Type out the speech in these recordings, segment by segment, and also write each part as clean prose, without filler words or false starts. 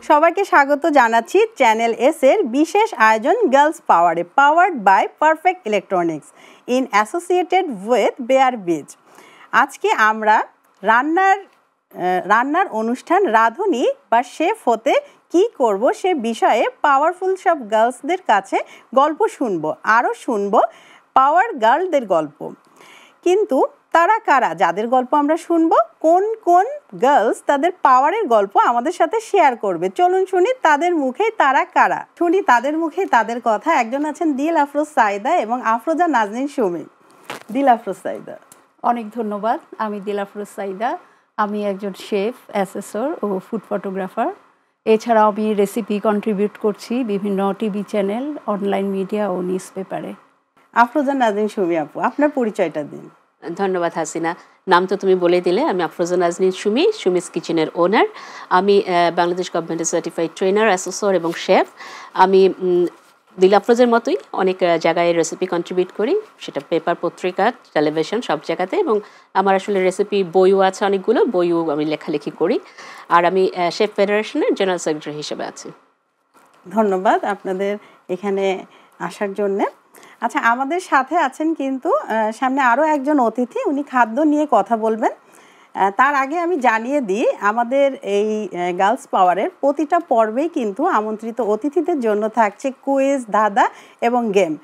সবাইকে স্বাগত জানাচ্ছি চ্যানেল এস এর বিশেষ আয়োজন গার্লস পাওয়ারে, powered by perfect electronics in associated with Bear Biz. আজকে আমরা রান্নার অনুষ্ঠান রাঁধুনি বা শেফ হতে কি করব সে বিষয়ে পাওয়ারফুল সব গার্লসদের কাছে গল্প শুনবো, আরও শুনবো পাওয়ার গার্লদের গল্প। কিন্তু তারা কারা যাদের গল্প আমরা শুনবো? কোন কোন গার্লস তাদের পাওয়ারের গল্প আমাদের সাথে শেয়ার করবে? চলুন শুনি তাদের মুখেই তারা কারা। শুনি তাদের মুখেই তাদের কথা। একজন আছেন দিল আফরোজ সাইদা এবং আফরোজা নাজনীন সুমি। দিল আফরোজ সাইদা। অনেক ধন্যবাদ। আমি দিল আফরোজ সাইদা। আমি একজন শেফ, অ্যাসেসর ও ফুড ফটোগ্রাফার। এছাড়াও আমি রেসিপি কন্ট্রিবিউট করছি বিভিন্ন টিভি চ্যানেল, অনলাইন মিডিয়া ও নিউজ পেপারে। আফরোজা নাজনীন সুমি আপু, আপনার পরিচয়টা দিন। ধন্যবাদ হাসিনা, নাম তো তুমি বলে দিলে। আমি আফরোজা নাজনীন সুমি, সুমিস কিচেনের ওনার। আমি বাংলাদেশ গভর্নমেন্টের সার্টিফাইড ট্রেনার, অ্যাসেসর এবং শেফ। আমি দিল আফরোজের মতোই অনেক জায়গায় রেসিপি কন্ট্রিবিউট করি, সেটা পেপার, পত্রিকা, টেলিভিশন, সব জায়গাতে। এবং আমার আসলে রেসিপি বইও আছে, অনেকগুলো বইও আমি লেখালেখি করি। আর আমি শেফ ফেডারেশনের জেনারেল সেক্রেটারি হিসেবে আছি। ধন্যবাদ আপনাদের এখানে আসার জন্যে। আচ্ছা, আমাদের সাথে আছেন কিন্তু সামনে আরও একজন অতিথি, উনি খাদ্য নিয়ে কথা বলবেন। তার আগে আমি জানিয়ে দিই, আমাদের এই গার্লস পাওয়ারের প্রতিটা পর্বেই কিন্তু আমন্ত্রিত অতিথিদের জন্য থাকছে কুইজ, ধাঁধা এবং গেম।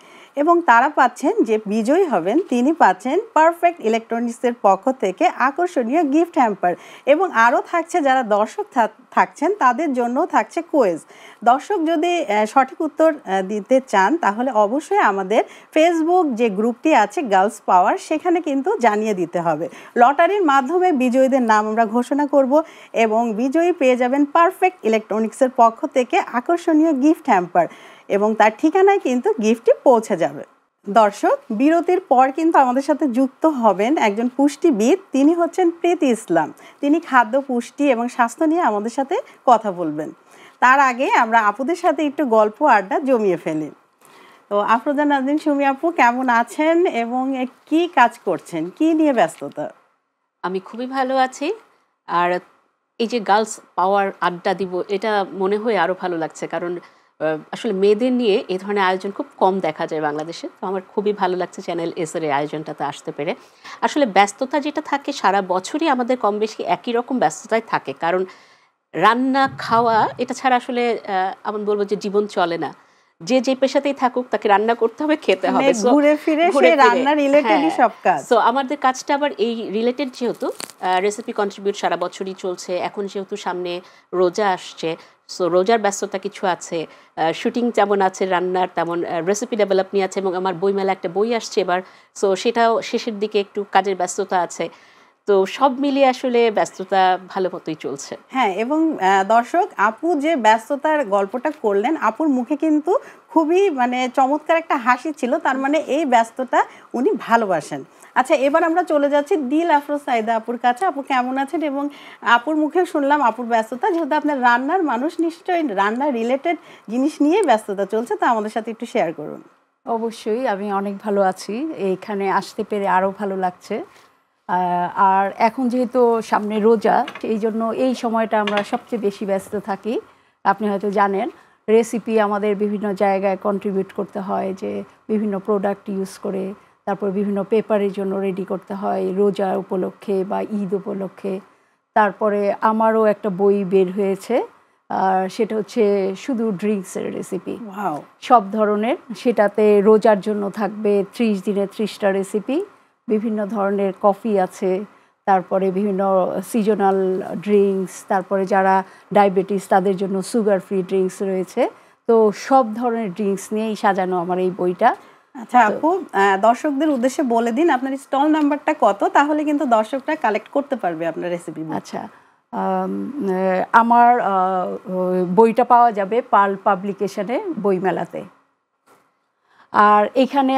এবং তারা পাচ্ছেন, যে বিজয়ী হবেন তিনি পাচ্ছেন পারফেক্ট ইলেকট্রনিক্সের পক্ষ থেকে আকর্ষণীয় গিফট হ্যাম্পার। এবং আরও থাকছে, যারা দর্শক থাকছেন তাদের জন্যও থাকছে কুইজ। দর্শক যদি সঠিক উত্তর দিতে চান তাহলে অবশ্যই আমাদের ফেসবুক যে গ্রুপটি আছে গার্লস পাওয়ার, সেখানে কিন্তু জানিয়ে দিতে হবে। লটারির মাধ্যমে বিজয়ীদের নাম আমরা ঘোষণা করব এবং বিজয়ী পেয়ে যাবেন পারফেক্ট ইলেকট্রনিক্সের পক্ষ থেকে আকর্ষণীয় গিফট হ্যাম্পার এবং তার ঠিকানায় কিন্তু গিফটটি পৌঁছে যাবে। দর্শক, বিরতির পর কিন্তু আমাদের সাথে যুক্ত হবেন একজন পুষ্টিবিদ। তিনি হচ্ছেন প্রীতি ইসলাম। তিনি খাদ্য, পুষ্টি এবং স্বাস্থ্য নিয়ে আমাদের সাথে কথা বলবেন। তার আগে আমরা আপুদের সাথে একটু গল্প আড্ডা জমিয়ে ফেলি। তো আফরোজা নাজনীন সুমি আপু, কেমন আছেন এবং কি কাজ করছেন, কি নিয়ে ব্যস্ততা? আমি খুবই ভালো আছি। আর এই যে গার্লস পাওয়ার আড্ডা দিব, এটা মনে হয় আরও ভালো লাগছে, কারণ আসলে মেয়েদের নিয়ে এই ধরনের আয়োজন খুব কম দেখা যায় বাংলাদেশে। তো আমার খুবই ভালো লাগছে চ্যানেল এসের এই আয়োজনটাতে আসতে পেরে। আসলে ব্যস্ততা যেটা থাকে সারা বছরই আমাদের কম বেশি একই রকম ব্যস্ততায় থাকে, কারণ রান্না, খাওয়া, এটা ছাড়া আসলে আমি বলবো যে জীবন চলে না। যে যে পেশাতেই থাকুক তাকে রান্না করতে হবে, খেতে হবে, ঘুরে ফিরে রান্না রিলেটেডই সব কাজ। তো আমাদের কাজটা আবার এই রিলেটেড, যেহেতু রেসিপি কন্ট্রিবিউট সারা বছরই চলছে। এখন যেহেতু সামনে রোজা আসছে, সো রোজার ব্যস্ততা কিছু আছে, শুটিং যেমন আছে রান্নার, তেমন রেসিপি ডেভেলপ নিয়ে আছে। এবং আমার বইমেলা একটা বই আসছে এবার, সো সেটাও শেষের দিকে একটু কাজের ব্যস্ততা আছে। তো সব মিলিয়ে আসলে ব্যস্ততা ভালো মতোই চলছে। হ্যাঁ, এবং দর্শক, আপু যে ব্যস্ততার গল্পটা করলেন, আপুর মুখে কিন্তু খুবই চমৎকার একটা হাসি ছিল। তার মানে এই ব্যস্ততা উনি ভালোবাসেন। আচ্ছা, এবার আমরা চলে যাচ্ছি দিল আফরোজ সাইদা আপুর কাছে। আপু কেমন আছেন? এবং আপুর মুখে শুনলাম আপুর ব্যস্ততা, যেহেতু আপনার রান্নার মানুষ, নিশ্চয়ই রান্না রিলেটেড জিনিস নিয়ে ব্যস্ততা চলছে, তা আমাদের সাথে একটু শেয়ার করুন। অবশ্যই, আমি অনেক ভালো আছি। এইখানে আসতে পেরে আরও ভালো লাগছে। আর এখন যেহেতু সামনে রোজা, এই জন্য এই সময়টা আমরা সবচেয়ে বেশি ব্যস্ত থাকি। আপনি হয়তো জানেন, রেসিপি আমাদের বিভিন্ন জায়গায় কন্ট্রিবিউট করতে হয়, যে বিভিন্ন প্রোডাক্ট ইউজ করে, তারপর বিভিন্ন পেপারের জন্য রেডি করতে হয় রোজা উপলক্ষে বা ঈদ উপলক্ষে। তারপরে আমারও একটা বই বের হয়েছে, আর সেটা হচ্ছে শুধু ড্রিঙ্কসের রেসিপি, সব ধরনের। সেটাতে রোজার জন্য থাকবে 30 দিনের 30টা রেসিপি। বিভিন্ন ধরনের কফি আছে, তারপরে বিভিন্ন সিজনাল ড্রিঙ্কস, তারপরে যারা ডায়াবেটিস তাদের জন্য সুগার ফ্রি ড্রিঙ্কস রয়েছে। তো সব ধরনের ড্রিঙ্কস নিয়েই সাজানো আমার এই বইটা। আচ্ছা আপু, দর্শকদের উদ্দেশ্যে বলে দিন আপনার স্টল নাম্বারটা কত, তাহলে কিন্তু দর্শকরা কালেক্ট করতে পারবে আপনার রেসিপি। আচ্ছা, আমার বইটা পাওয়া যাবে পার্ল পাবলিকেশনে, বইমেলাতে। আর এখানে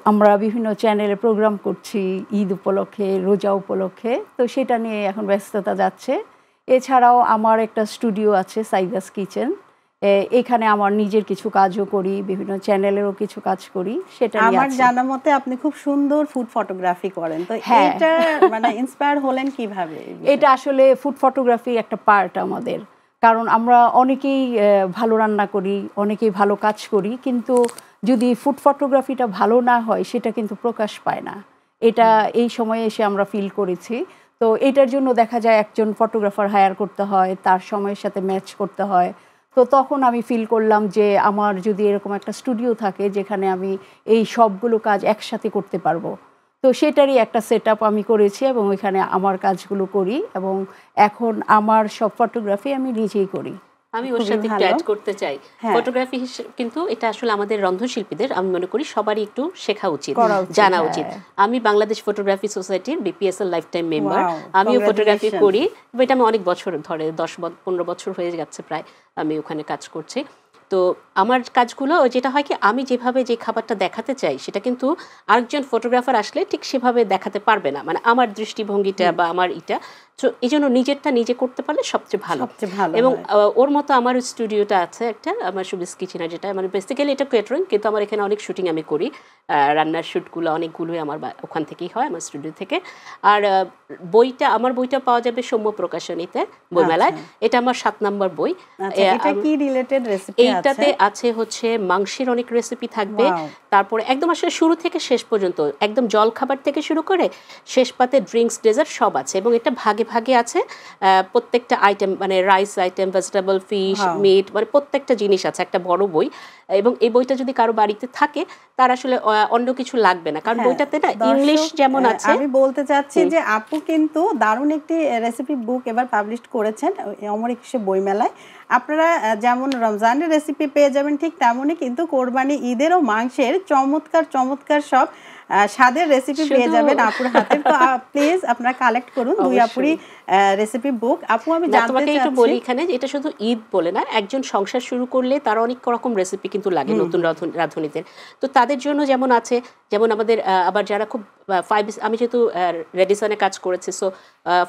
আমরা বিভিন্ন চ্যানেলে প্রোগ্রাম করছি ঈদ উপলক্ষে, রোজা উপলক্ষে, তো সেটা নিয়ে এখন ব্যস্ততা যাচ্ছে। এছাড়াও আমার একটা স্টুডিও আছে, সাইদাস কিচেন। এখানে আমার নিজের কিছু কাজও করি, বিভিন্ন চ্যানেলেরও কিছু কাজ করি, সেটা নিয়ে আমার আছি। জানা মতে আপনি খুব সুন্দর ফুড ফটোগ্রাফি করেন, তো হ্যাঁ। এটা মানে ইন্সপায়ার হলেন কিভাবে এই বিষয়ে? এটা আসলে ফুড ফটোগ্রাফি একটা পার্ট আমাদের, কারণ আমরা অনেকেই ভালো রান্না করি, অনেকেই ভালো কাজ করি, কিন্তু যদি ফুড ফটোগ্রাফিটা ভালো না হয় সেটা কিন্তু প্রকাশ পায় না। এটা এই সময়ে এসে আমরা ফিল করেছি। তো এটার জন্য দেখা যায় একজন ফটোগ্রাফার হায়ার করতে হয়, তার সময়ের সাথে ম্যাচ করতে হয়। তো তখন আমি ফিল করলাম যে আমার যদি এরকম একটা স্টুডিও থাকে যেখানে আমি এই সবগুলো কাজ একসাথে করতে পারবো, তো সেটারই একটা সেট আপ আমি করেছি এবং ওইখানে আমার কাজগুলো করি এবং এখন আমার সব ফটোগ্রাফি আমি নিজেই করি। আমি ওর খুবই সাথে একটু ভালো। অ্যাড করতে চাই, হ্যাঁ। ফটোগ্রাফি কিন্তু এটা আসলে আমাদের রন্ধনশিল্পীদের আমি মনে করি সবারই একটু শেখা উচিত, করা উচিত, জানা হ্যাঁ। উচিত। আমি বাংলাদেশ ফটোগ্রাফি সোসাইটির বিপিএসএল লাইফ টাইম মেম্বার, Wow, আমিও ফটোগ্রাফি congratulations. করি। এটা আমি অনেক বছর ধরে 10-15 বছর হয়ে যাচ্ছে প্রায় আমি ওখানে কাজ করছি। তো আমার কাজগুলো যেটা হয় কি, আমি যেভাবে যে খাবারটা দেখাতে চাই সেটা কিন্তু আরেকজন ফটোগ্রাফার আসলে ঠিক সেভাবে দেখাতে পারবে না, মানে আমার দৃষ্টিভঙ্গিটা বা আমার এটা। তো এই জন্য নিজেরটা নিজে করতে পারলে সবচেয়ে ভালো। সবচেয়ে ভালো এবং হয়। ওর মতো আমার স্টুডিওটা আছে একটা, আমার সুবিস কিচেন, যেটা মানে বেসিক্যালি এটা কেটারিং, কিন্তু আমার এখানে অনেক শুটিং আমি করি, রান্নার শ্যুটগুলো অনেকগুলোই আমার ওখান থেকেই হয়, আমার স্টুডিও থেকে। আর আমার বইটা পাওয়া যাবে সৌম্য প্রকাশনীতে বইমেলায়। এটা আমার 7 নম্বর বই। আচ্ছা, এটা কি রিলেটেড রেসিপি আছে? এইটাতে আছে হচ্ছে মাংসের অনেক রেসিপি থাকবে, Wow. তারপরে একদম আসলে শুরু থেকে শেষ পর্যন্ত একদম জল খাবার থেকে শুরু করে শেষ পাতে ড্রিঙ্কস ডেজার্ট সব আছে, এবং এটা ভাগে ভাগে আছে। প্রত্যেকটা আইটেম মানে rice item, vegetable, fish, Wow. Meat, মানে প্রত্যেকটা জিনিস আছে, একটা বড় বই। এবং এই বইটা যদি কারো বাড়িতে থাকে তার আসলে অন্য কিছু লাগবে না, কারণ হ্যাঁ, বইটাতে না দর্শক, ইংলিশ যেমন আছে। আমি বলতে চাচ্ছি যে আপু কিন্তু দারুণ একটি রেসিপি বুক এবার পাবলিশ করেছেন অমর 21 বইমেলায়। আপনারা যেমন রমজানের রেসিপি পেয়ে যাবেন, ঠিক তেমনই কিন্তু কোরবানি ঈদেরও মাংসের চমৎকার চমৎকার সব স্বাদের রেসিপি পেয়ে যাবেন আপুর হাতের। তো প্লিজ আপনারা কালেক্ট করুন দুই আপুরই রেসিপি বুক। আপু আমি জানতে তোমাকে একটু চাচ্ছি, বলি এখানে, এটা শুধু ঈদ বলে না, একজন সংসার শুরু করলে তার অনেক রকম রেসিপি কিন্তু লাগে নতুন রাঁধুনিদের। তো তাদের জন্য যেমন আছে, যেমন আমাদের আবার যারা খুব আমি যেহেতু রেডিসনে কাজ করেছি, সো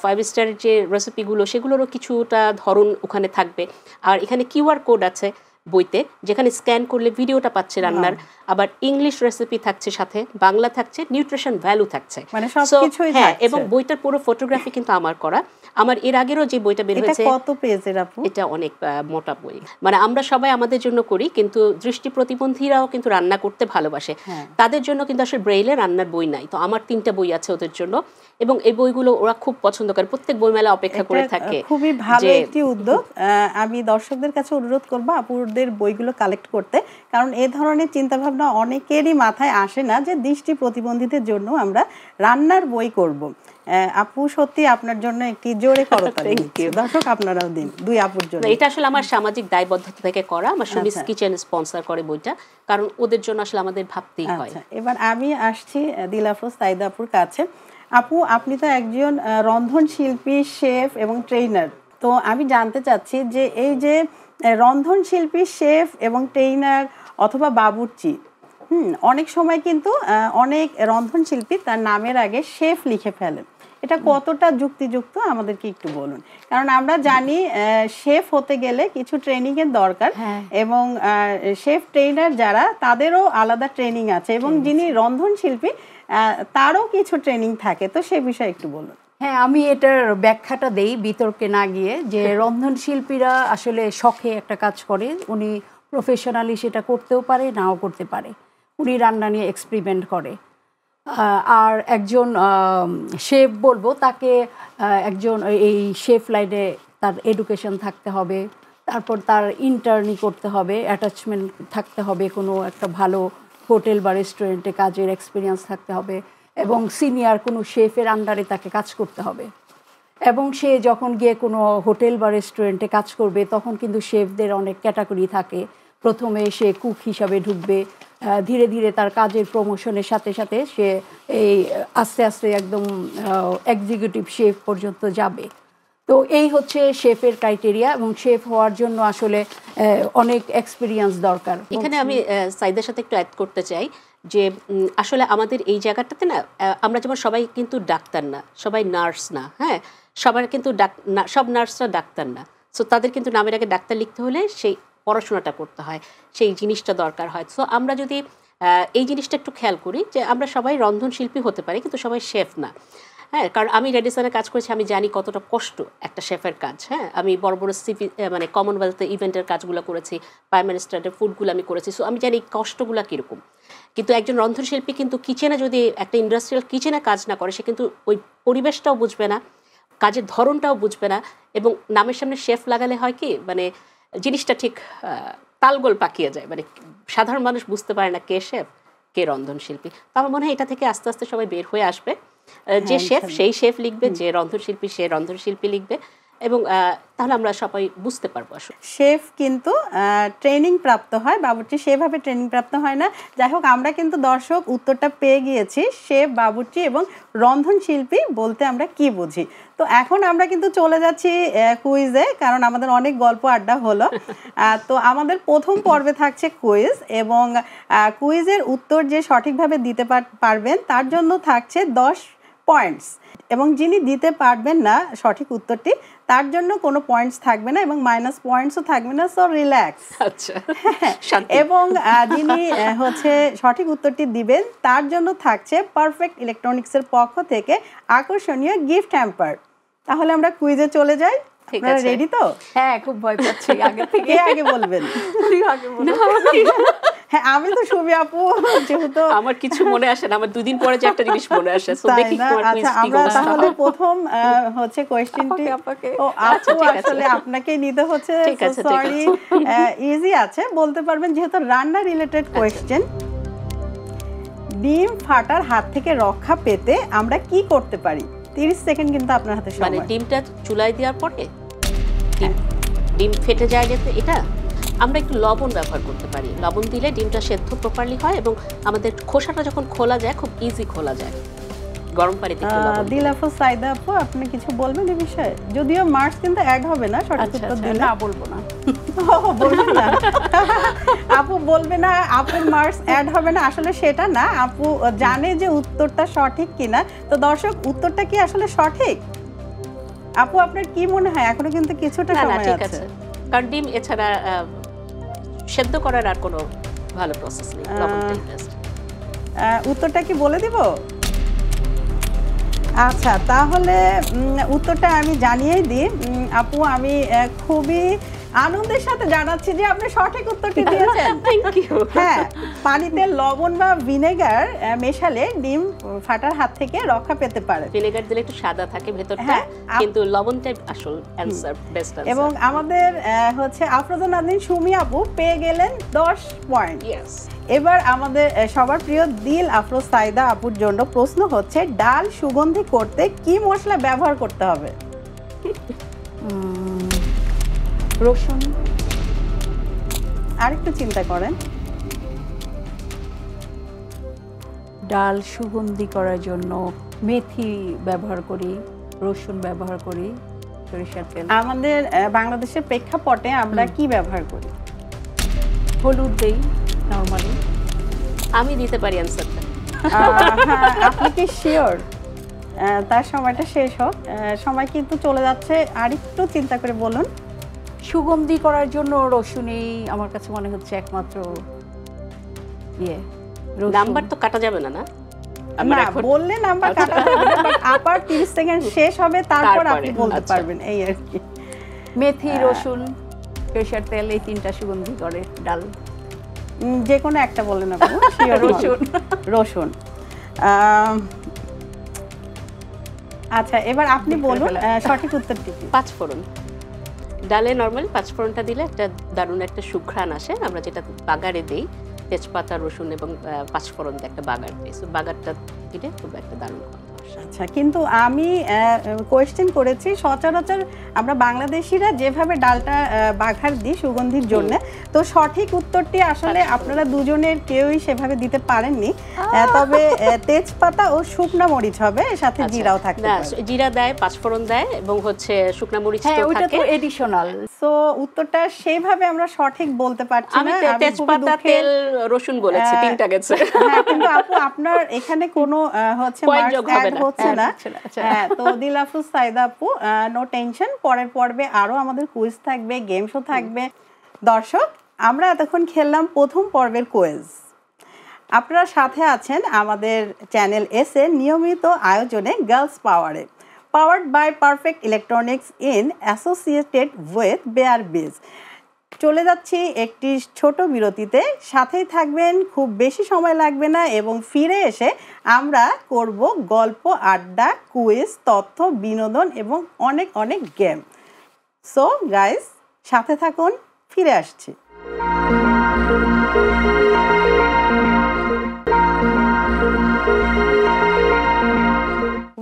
5 স্টারের যে রেসিপিগুলো সেগুলোরও কিছুটা ধরন ওখানে থাকবে। আর এখানে কিউআর কোড আছে বইতে, যেখানে স্ক্যান করলে ভিডিওটা পাচ্ছে রান্নার, আবার ইংলিশ রেসিপি থাকছে, সাথে বাংলা থাকছে, নিউট্রিশন ভ্যালু থাকছে, মানে সবকিছুই হ্যাঁ। থাকছে। এবং বইটার পুরো ফটোগ্রাফি কিন্তু আমার করা। আমার এর আগেরও যে বইটা বের এটা হয়েছে, কত পেজের আপু? এটা অনেক মোটা বই, মানে আমরা সবাই আমাদের জন্য করি, কিন্তু দৃষ্টি প্রতিবন্ধীরাও কিন্তু রান্না করতে ভালোবাসে, তাদের জন্য কিন্তু আসলে ব্রেইলে রান্নার বই নাই। তো আমার 3টা বই আছে ওদের জন্য, এবং এই বইগুলো ওরা খুব পছন্দ করে, প্রত্যেক বইমেলা অপেক্ষা করে থাকে। খুবই ভালো একটি উদ্যোগ। আমি দর্শকদের কাছে অনুরোধ করব আপুদের বইগুলো কালেক্ট করতে, কারণ এই ধরনের চিন্তাভাবনা অনেকেরই মাথায় আসে না যে দৃষ্টি প্রতিবন্ধীদের জন্য আমরা রান্নার বই করব। আপু সত্যি আপনার জন্য একটি জোরে করতালি দিচ্ছি। দর্শক আপনারাও দিন দুই আপুর জন্য। এটা আসলে আমার সামাজিক দায়বদ্ধতা থেকে করা, আমার সুমিস কিচেন স্পন্সর করে বইটা, কারণ ওদের জন্য আসলে আমাদের ভাবতেই হয়। আচ্ছা, এবার আমি আসছি দিলাফরোজ সাইদা আপুর কাছে। আপু, আপনি তো একজন রন্ধন শিল্পী, শেফ এবং ট্রেনার। তো আমি জানতে চাচ্ছি যে এই যে রন্ধন শিল্পী, শেফ এবং ট্রেনার অথবা বাবুর্চি, অনেক সময় কিন্তু অনেক রন্ধন শিল্পী তার নামের আগে শেফ লিখে ফেলেন। এটা কতটা যুক্তিযুক্ত আমাদেরকে একটু বলুন, কারণ আমরা জানি শেফ হতে গেলে কিছু ট্রেনিং এর দরকার, এবং শেফ ট্রেনার যারা তাদেরও আলাদা ট্রেনিং আছে, এবং যিনি রন্ধন শিল্পী তারও কিছু ট্রেনিং থাকে। তো সে বিষয়ে একটু বলুন। হ্যাঁ, আমি এটার ব্যাখ্যাটা দেই বিতর্কে না গিয়ে, যে রন্ধন শিল্পীরা আসলে শখে একটা কাজ করে, উনি প্রফেশনালি সেটা করতেও পারে, নাও করতে পারে, উনি রান্না নিয়ে এক্সপেরিমেন্ট করে। আর একজন শেফ বলবো, তাকে একজন এই শেফ লাইনে তার এডুকেশন থাকতে হবে, তারপর তার ইন্টার্নি করতে হবে, অ্যাটাচমেন্ট থাকতে হবে, কোনো একটা ভালো হোটেল বা রেস্টুরেন্টে কাজের এক্সপিরিয়েন্স থাকতে হবে, এবং সিনিয়র কোনো শেফের আন্ডারে তাকে কাজ করতে হবে। এবং সে যখন গিয়ে কোনো হোটেল বা রেস্টুরেন্টে কাজ করবে, তখন কিন্তু শেফদের অনেক ক্যাটাগরি থাকে। প্রথমে সে কুক হিসাবে ঢুকবে, ধীরে ধীরে তার কাজের প্রমোশনের সাথে সাথে সে এই আস্তে আস্তে একদম এক্সিকিউটিভ শেফ পর্যন্ত যাবে। তো এই হচ্ছে শেফের ক্রাইটেরিয়া, এবং শেফ হওয়ার জন্য আসলে অনেক এক্সপিরিয়েন্স দরকার। এখানে আমি সাইদের সাথে একটু অ্যাড করতে চাই যে আসলে আমাদের এই জায়গাটাতে না, আমরা যেমন সবাই কিন্তু ডাক্তার না, সবাই নার্স না, হ্যাঁ, সবার কিন্তু সব নার্সরা ডাক্তার না। সো তাদের কিন্তু নামের আগে ডাক্তার লিখতে হলে সেই পড়াশোনাটা করতে হয়, সেই জিনিসটা দরকার হয়। সো আমরা যদি এই জিনিসটা একটু খেয়াল করি যে আমরা সবাই রন্ধনশিল্পী হতে পারি, কিন্তু সবাই শেফ না। হ্যাঁ, কারণ আমি রেডিসনে কাজ করেছি, আমি জানি কতটা কষ্ট একটা শেফের কাজ। হ্যাঁ, আমি বড় বড় সিপি মানে কমনওয়েলথ ইভেন্টের কাজগুলো করেছি, প্রাইম মিনিস্টারের ফুডগুলো আমি করেছি। সো আমি জানি কষ্টগুলো কীরকম। কিন্তু একজন রন্ধনশিল্পী কিন্তু কিচেনে যদি একটা ইন্ডাস্ট্রিয়াল কিচেনে কাজ না করে, সে কিন্তু ওই পরিবেশটাও বুঝবে না, কাজের ধরনটাও বুঝবে না। এবং নামের সামনে শেফ লাগালে হয় কি, মানে জিনিসটা ঠিক তালগোল পাকিয়ে যায়, মানে সাধারণ মানুষ বুঝতে পারে না কে শেফ কে রন্ধনশিল্পী। তো আমার মনে হয় এটা থেকে আস্তে আস্তে সবাই বের হয়ে আসবে। যে শেফ সেই শেফ লিখবে, যে রন্ধনশিল্পী সে রন্ধনশিল্পী লিখবে, এবং তাহলে আমরা সবাই বুঝতে পারবো। আসলে শেফ কিন্তু ট্রেনিং প্রাপ্ত হয়, বাবুর্চি সেভাবে ট্রেনিং প্রাপ্ত হয় না। যাই হোক, আমরা কিন্তু দর্শক উত্তরটা পেয়ে গিয়েছি, শেফ, বাবুর্চি এবং রন্ধনশিল্পী বলতে আমরা কি বুঝি। তো এখন আমরা কিন্তু চলে যাচ্ছি কুইজে, কারণ আমাদের অনেক গল্প আড্ডা হলো। তো আমাদের প্রথম পর্বে থাকছে কুইজ, এবং কুইজের উত্তর যে সঠিকভাবে দিতে পারবেন তার জন্য থাকছে 10 পয়েন্টস, এবং যিনি দিতে পারবেন না সঠিক উত্তরটি তার জন্য কোনো পয়েন্টস থাকবে না এবং মাইনাস পয়েন্টসও থাকবে না। So relax. আচ্ছা, এবং যিনি হচ্ছে সঠিক উত্তরটি দিবেন তার জন্য থাকছে পারফেক্ট ইলেকট্রনিক্সের পক্ষ থেকে আকর্ষণীয় গিফট হ্যাম্পার। তাহলে আমরা কুইজে চলে যাই। আপনারা রেডি তো? হ্যাঁ, খুব ভয় পাচ্ছি। আগে থেকে আগে বলবেন? হ্যাঁ, আমি তো সুমি আপু, যেহেতু আমার কিছু মনে আসে না, আমার 2 দিন পরে যে একটা জিনিস মনে আসে। সো দেখি তোমার কুইজ আচ্ছা, কি আমরা অবস্থা। তাহলে প্রথম হচ্ছে কোশ্চেনটি ও আপু ঠিক আছে। আসলে আপনাকেই নিতে হচ্ছে। ঠিক আছে, ঠিক সরি, ইজি আছে, বলতে পারবেন যেহেতু রান্না রিলেটেড কোশ্চেন। ডিম ফাটার হাত থেকে রক্ষা পেতে আমরা কি করতে পারি? 30 সেকেন্ড কিন্তু আপনার হাতে মানে সময়। ডিমটা চুলায় দেওয়ার পরে ডিম ফেটে যায় যেতে, এটা আমরা একটু লবণ ব্যবহার করতে পারি। লবণ দিলে ডিমটা সেদ্ধ প্রপারলি হয়, এবং আমাদের খোসাটা যখন খোলা যায় খুব ইজি খোলা যায়। গরম পানিতে একটু লবণ দিলে। দিলাফু, সাইদা আপু, আপনি কিছু বলবেন এই বিষয়ে? যদিও মার্কস কিন্তু অ্যাড হবে না সঠিক আচ্ছা, উত্তর আচ্ছা, দিলে। না বলবো না। বলবেন না? আপু বলবে না আপুর মার্কস অ্যাড হবে না, আসলে সেটা না। আপু জানে যে উত্তরটা সঠিক কিনা। তো দর্শক, উত্তরটা কি আসলে সঠিক? আপু, আপনার কি মনে হয়? এখনো কিন্তু কিছুটা না না, সময় ঠিক আছে। আছে, কারণ ডিম এছাড়া সেদ্ধ করার আর কোনো ভালো প্রসেস নেই। লবণটাই বেস্ট। উত্তরটা কি বলে দিব? আচ্ছা, তাহলে উত্তরটা আমি জানিয়েই দিই। আপু, আমি খুবই আনন্দের সাথে জানাচ্ছি যে আপনি সঠিক উত্তরটি দিয়েছেন। Thank you. হ্যাঁ, পানিতে লবণ বা ভিনেগার মেশালে ডিম ফাটার হাত থেকে রক্ষা পেতে পারে। ভিনেগার দিলে একটু সাদা থাকে ভেতরটা, হ্যাঁ, কিন্তু লবণটাই আসল অ্যানসার, বেস্ট অ্যানসার। এবং আমাদের হচ্ছে আফরোজা নাজনীন সুমি আপু পেয়ে গেলেন 10 পয়েন্ট। ইয়েস। এবার আমাদের সবার প্রিয় দিল আফরোজ সাইদা আপুর জন্য প্রশ্ন হচ্ছে, ডাল সুগন্ধি করতে কি মশলা ব্যবহার করতে হবে? রসুন। আরেকটু চিন্তা করেন। ডাল সুগন্ধি করার জন্য মেথি ব্যবহার করি, রসুন ব্যবহার করি, সরিষার তেল। আমাদের বাংলাদেশের প্রেক্ষাপটে আমরা কি ব্যবহার করি? হলুদ দেই নরমালি। আমি দিতে পারি অ্যানসারটা। হ্যাঁ, আপনি কি শিওর? তার সময়টা শেষ হোক, সময় কিন্তু চলে যাচ্ছে, আরেকটু চিন্তা করে বলুন। সুগন্ধি করার জন্য রসুনই আমার কাছে মনে হচ্ছে একমাত্র রসুন। নাম্বার তো কাটা যাবে না, না? না, বললে নাম্বার কাটা যাবে না, বাট আবার 30 সেকেন্ড শেষ হবে, তারপর আপনি বলতে আচ্ছা। পারবেন, এই আর কি। মেথি, রসুন, সরিষার তেল, এই 3টা সুগন্ধি করে ডাল। যে কোনো একটা বলেন আপনি। শিওর? রসুন। রসুন। আচ্ছা, এবার আপনি বলুন সঠিক উত্তরটি কি? 5 ফোড়ন। ডালে নরমালি 5 ফোড়নটা দিলে একটা দারুণ একটা সুঘ্রাণ আসে। আমরা যেটা বাগারে দেই, তেজপাতা, রসুন এবং 5 ফোড়ন দিয়ে একটা বাগার দিই। সো বাগারটা দিলে খুব একটা দারুণ গন্ধ আসে। আচ্ছা, কিন্তু আমি কোয়েশ্চেন করেছি সচরাচর আমরা বাংলাদেশিরা যেভাবে ডালটা বাঘার দিই সুগন্ধির জন্য, তো সঠিক উত্তরটি আসলে আপনারা দুজনের কেউই সেভাবে দিতে পারেননি। তবে তেজপাতা ও শুকনা মরিচ হবে, সাথে জিরাও থাকতে না, পারে। জিরা দেয়, 5 ফোড়ন দেয় এবং হচ্ছে শুকনা মরিচ হ্যাঁ, তো ওইটা থাকে। তো এডিশনাল। সো উত্তরটা সেইভাবে আমরা সঠিক বলতে পারছি আমি না। আমি খুবই তেজপাতা, দুঃখের। তেল, রসুন বলেছি, 3টা গেছে। হ্যাঁ, কিন্তু আপু আপনার এখানে কোনো হচ্ছে Point মার্কস যোগ হবে অ্যাড না। হচ্ছে না। আচ্ছা। হ্যাঁ, তো দিলাফুজ সাইদা আপু, নো টেনশন, পরের পর্বে আরো আমাদের কুইজ থাকবে, গেম শো থাকবে। দর্শক, আমরা এতক্ষণ খেললাম প্রথম পর্বের কুইজ। আপনারা সাথে আছেন আমাদের চ্যানেল এস এর নিয়মিত আয়োজনে গার্লস পাওয়ারে, powered by perfect electronics in associated with Bear Biz. চলে যাচ্ছি একটি ছোট বিরতিতে, সাথেই থাকবেন, খুব বেশি সময় লাগবে না, এবং ফিরে এসে আমরা করব গল্প, আড্ডা, কুইজ, তথ্য, বিনোদন এবং অনেক অনেক গেম। সো গাইস, সাথে থাকুন, ফিরে আসছি।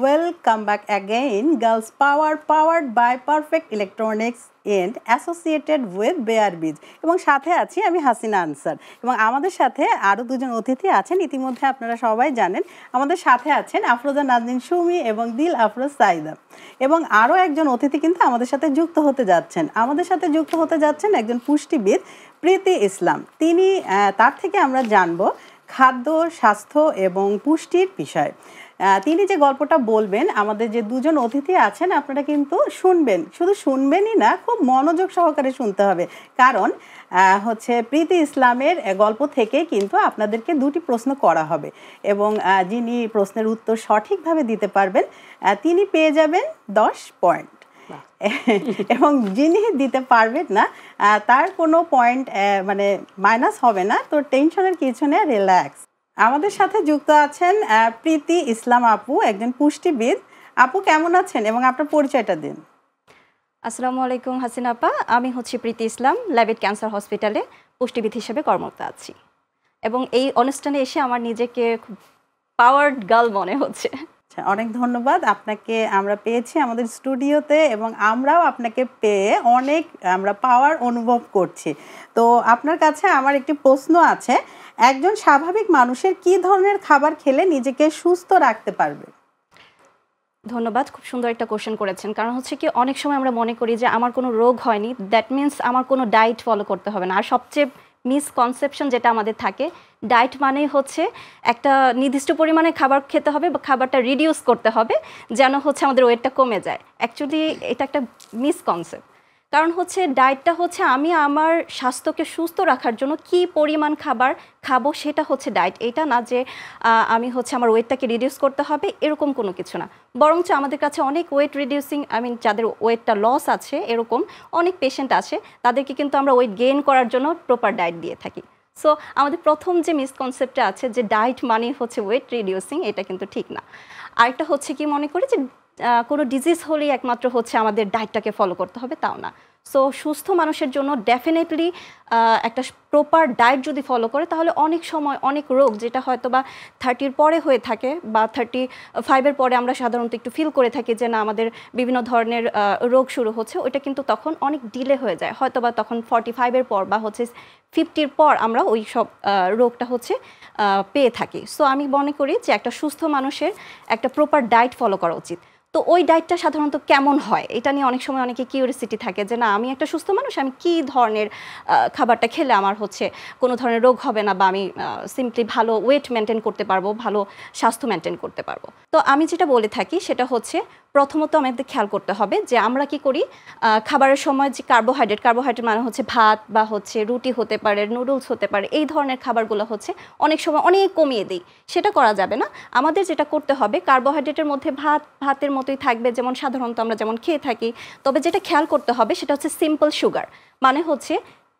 Welcome back again. Girls Power, powered by Perfect Electronics and associated with Bear Beach. এবং সাথে আছি আমি হাসিনা আনসার, এবং আমাদের সাথে আরও দুজন অতিথি আছেন। ইতিমধ্যে আপনারা সবাই জানেন, আমাদের সাথে আছেন আফরোজা নাজনীন সুমি এবং দিল আফরোজ সাইদা, এবং আরও একজন অতিথি কিন্তু আমাদের সাথে যুক্ত হতে যাচ্ছেন। আমাদের সাথে যুক্ত হতে যাচ্ছেন একজন পুষ্টিবিদ, প্রীতি ইসলাম। তার থেকে আমরা জানব খাদ্য, স্বাস্থ্য এবং পুষ্টির বিষয়। তিনি যে গল্পটা বলবেন, আমাদের যে দুজন অতিথি আছেন, আপনারা কিন্তু শুনবেন, শুধু শুনবেনই না, খুব মনোযোগ সহকারে শুনতে হবে, কারণ প্রীতি ইসলামের গল্প থেকে কিন্তু আপনাদেরকে দুটি প্রশ্ন করা হবে, এবং যিনি প্রশ্নের উত্তর সঠিকভাবে দিতে পারবেন তিনি পেয়ে যাবেন 10 পয়েন্ট, এবং যিনি দিতে পারবেন না তার কোনো পয়েন্ট মানে মাইনাস হবে না। তো টেনশনের কিছু নেই, রিল্যাক্স। আমাদের সাথে যুক্ত আছেন প্রীতি ইসলাম আপু, একজন পুষ্টিবিদ। আপু কেমন আছেন এবং আপনার পরিচয়টা দিন। আসসালামু আলাইকুম হাসিনা আপা, আমি হচ্ছি প্রীতি ইসলাম, ল্যাবেট ক্যান্সার হসপিটালে পুষ্টিবিদ হিসেবে কর্মরত আছি, এবং এই অনুষ্ঠানে এসে আমার নিজেকে খুব পাওয়ার্ড গার্ল মনে হচ্ছে। আচ্ছা, অনেক ধন্যবাদ। আপনাকে আমরা পেয়েছি আমাদের স্টুডিওতে, এবং আমরাও আপনাকে পেয়ে আমরা পাওয়ার অনুভব করছি। তো আপনার কাছে আমার একটি প্রশ্ন আছে, একজন স্বাভাবিক মানুষের কি ধরনের খাবার খেলে নিজেকে সুস্থ রাখতে পারবে? ধন্যবাদ, খুব সুন্দর একটা কোশ্চেন করেছেন। কারণ হচ্ছে কি, অনেক সময় আমরা মনে করি যে আমার কোনো রোগ হয়নি, দ্যাট মিন্স আমার কোনো ডায়েট ফলো করতে হবে না। আর সবচেয়ে মিসকনসেপশন যেটা আমাদের থাকে, ডায়েট মানেই হচ্ছে একটা নির্দিষ্ট পরিমাণে খাবার খেতে হবে বা খাবারটা রিডিউস করতে হবে যেন হচ্ছে আমাদের ওয়েটটা কমে যায়। অ্যাকচুয়ালি এটা একটা মিসকনসেপ্ট। কারণ হচ্ছে ডায়েটটা হচ্ছে আমি আমার স্বাস্থ্যকে সুস্থ রাখার জন্য কি পরিমাণ খাবার খাবো, সেটা হচ্ছে ডায়েট। এটা না যে আমি হচ্ছে আমার ওয়েটটাকে রিডিউস করতে হবে, এরকম কোনো কিছু না। বরঞ্চ আমাদের কাছে অনেক ওয়েট রিডিউসিং, যাদের ওয়েটটা লস আছে, এরকম অনেক পেশেন্ট আছে, তাদেরকে কিন্তু আমরা ওয়েট গেইন করার জন্য প্রপার ডায়েট দিয়ে থাকি। সো আমাদের প্রথম যে মিসকনসেপ্টটা আছে যে ডায়েট মানে হচ্ছে ওয়েট রিডিউসিং, এটা কিন্তু ঠিক না। আরেকটা হচ্ছে কি, মনে করি যে কোনো ডিজিজ হলেই একমাত্র হচ্ছে আমাদের ডায়েটটাকে ফলো করতে হবে, তাও না। সো সুস্থ মানুষের জন্য ডেফিনেটলি একটা প্রপার ডায়েট যদি ফলো করে, তাহলে অনেক সময় অনেক রোগ যেটা হয়তো বা 30-র পরে হয়ে থাকে বা 35-এর পরে আমরা সাধারণত একটু ফিল করে থাকি যে না, আমাদের বিভিন্ন ধরনের রোগ শুরু হচ্ছে, ওইটা কিন্তু তখন অনেক ডিলে হয়ে যায়। হয়তো বা তখন 45-এর পর বা হচ্ছে 50-র পর আমরা ওই সব রোগটা হচ্ছে পেয়ে থাকি। সো আমি মনে করি যে একটা সুস্থ মানুষের একটা প্রপার ডায়েট ফলো করা উচিত। তো ওই ডায়েটটা সাধারণত কেমন হয়, এটা নিয়ে অনেক সময় অনেকে কিউরিয়াসিটি থাকে যে না, আমি একটা সুস্থ মানুষ, আমি কী ধরনের খাবারটা খেলে আমার হচ্ছে কোনো ধরনের রোগ হবে না, বা আমি সিম্পলি ভালো ওয়েট মেনটেন করতে পারবো, ভালো স্বাস্থ্য মেনটেন করতে পারবো। তো আমি যেটা বলে থাকি সেটা হচ্ছে, প্রথমত আমাদের খেয়াল করতে হবে যে আমরা কি করি, খাবারের সময় যে কার্বোহাইড্রেট মানে হচ্ছে ভাত বা হচ্ছে রুটি হতে পারে, নুডলস হতে পারে, এই ধরনের খাবারগুলো হচ্ছে অনেক সময় অনেক কমিয়ে দিই। সেটা করা যাবে না। আমাদের যেটা করতে হবে, কার্বোহাইড্রেটের মধ্যে ভাতের মতোই থাকবে যেমন সাধারণত আমরা যেমন খেয়ে থাকি, তবে যেটা খেয়াল করতে হবে সেটা হচ্ছে সিম্পল সুগার, মানে হচ্ছে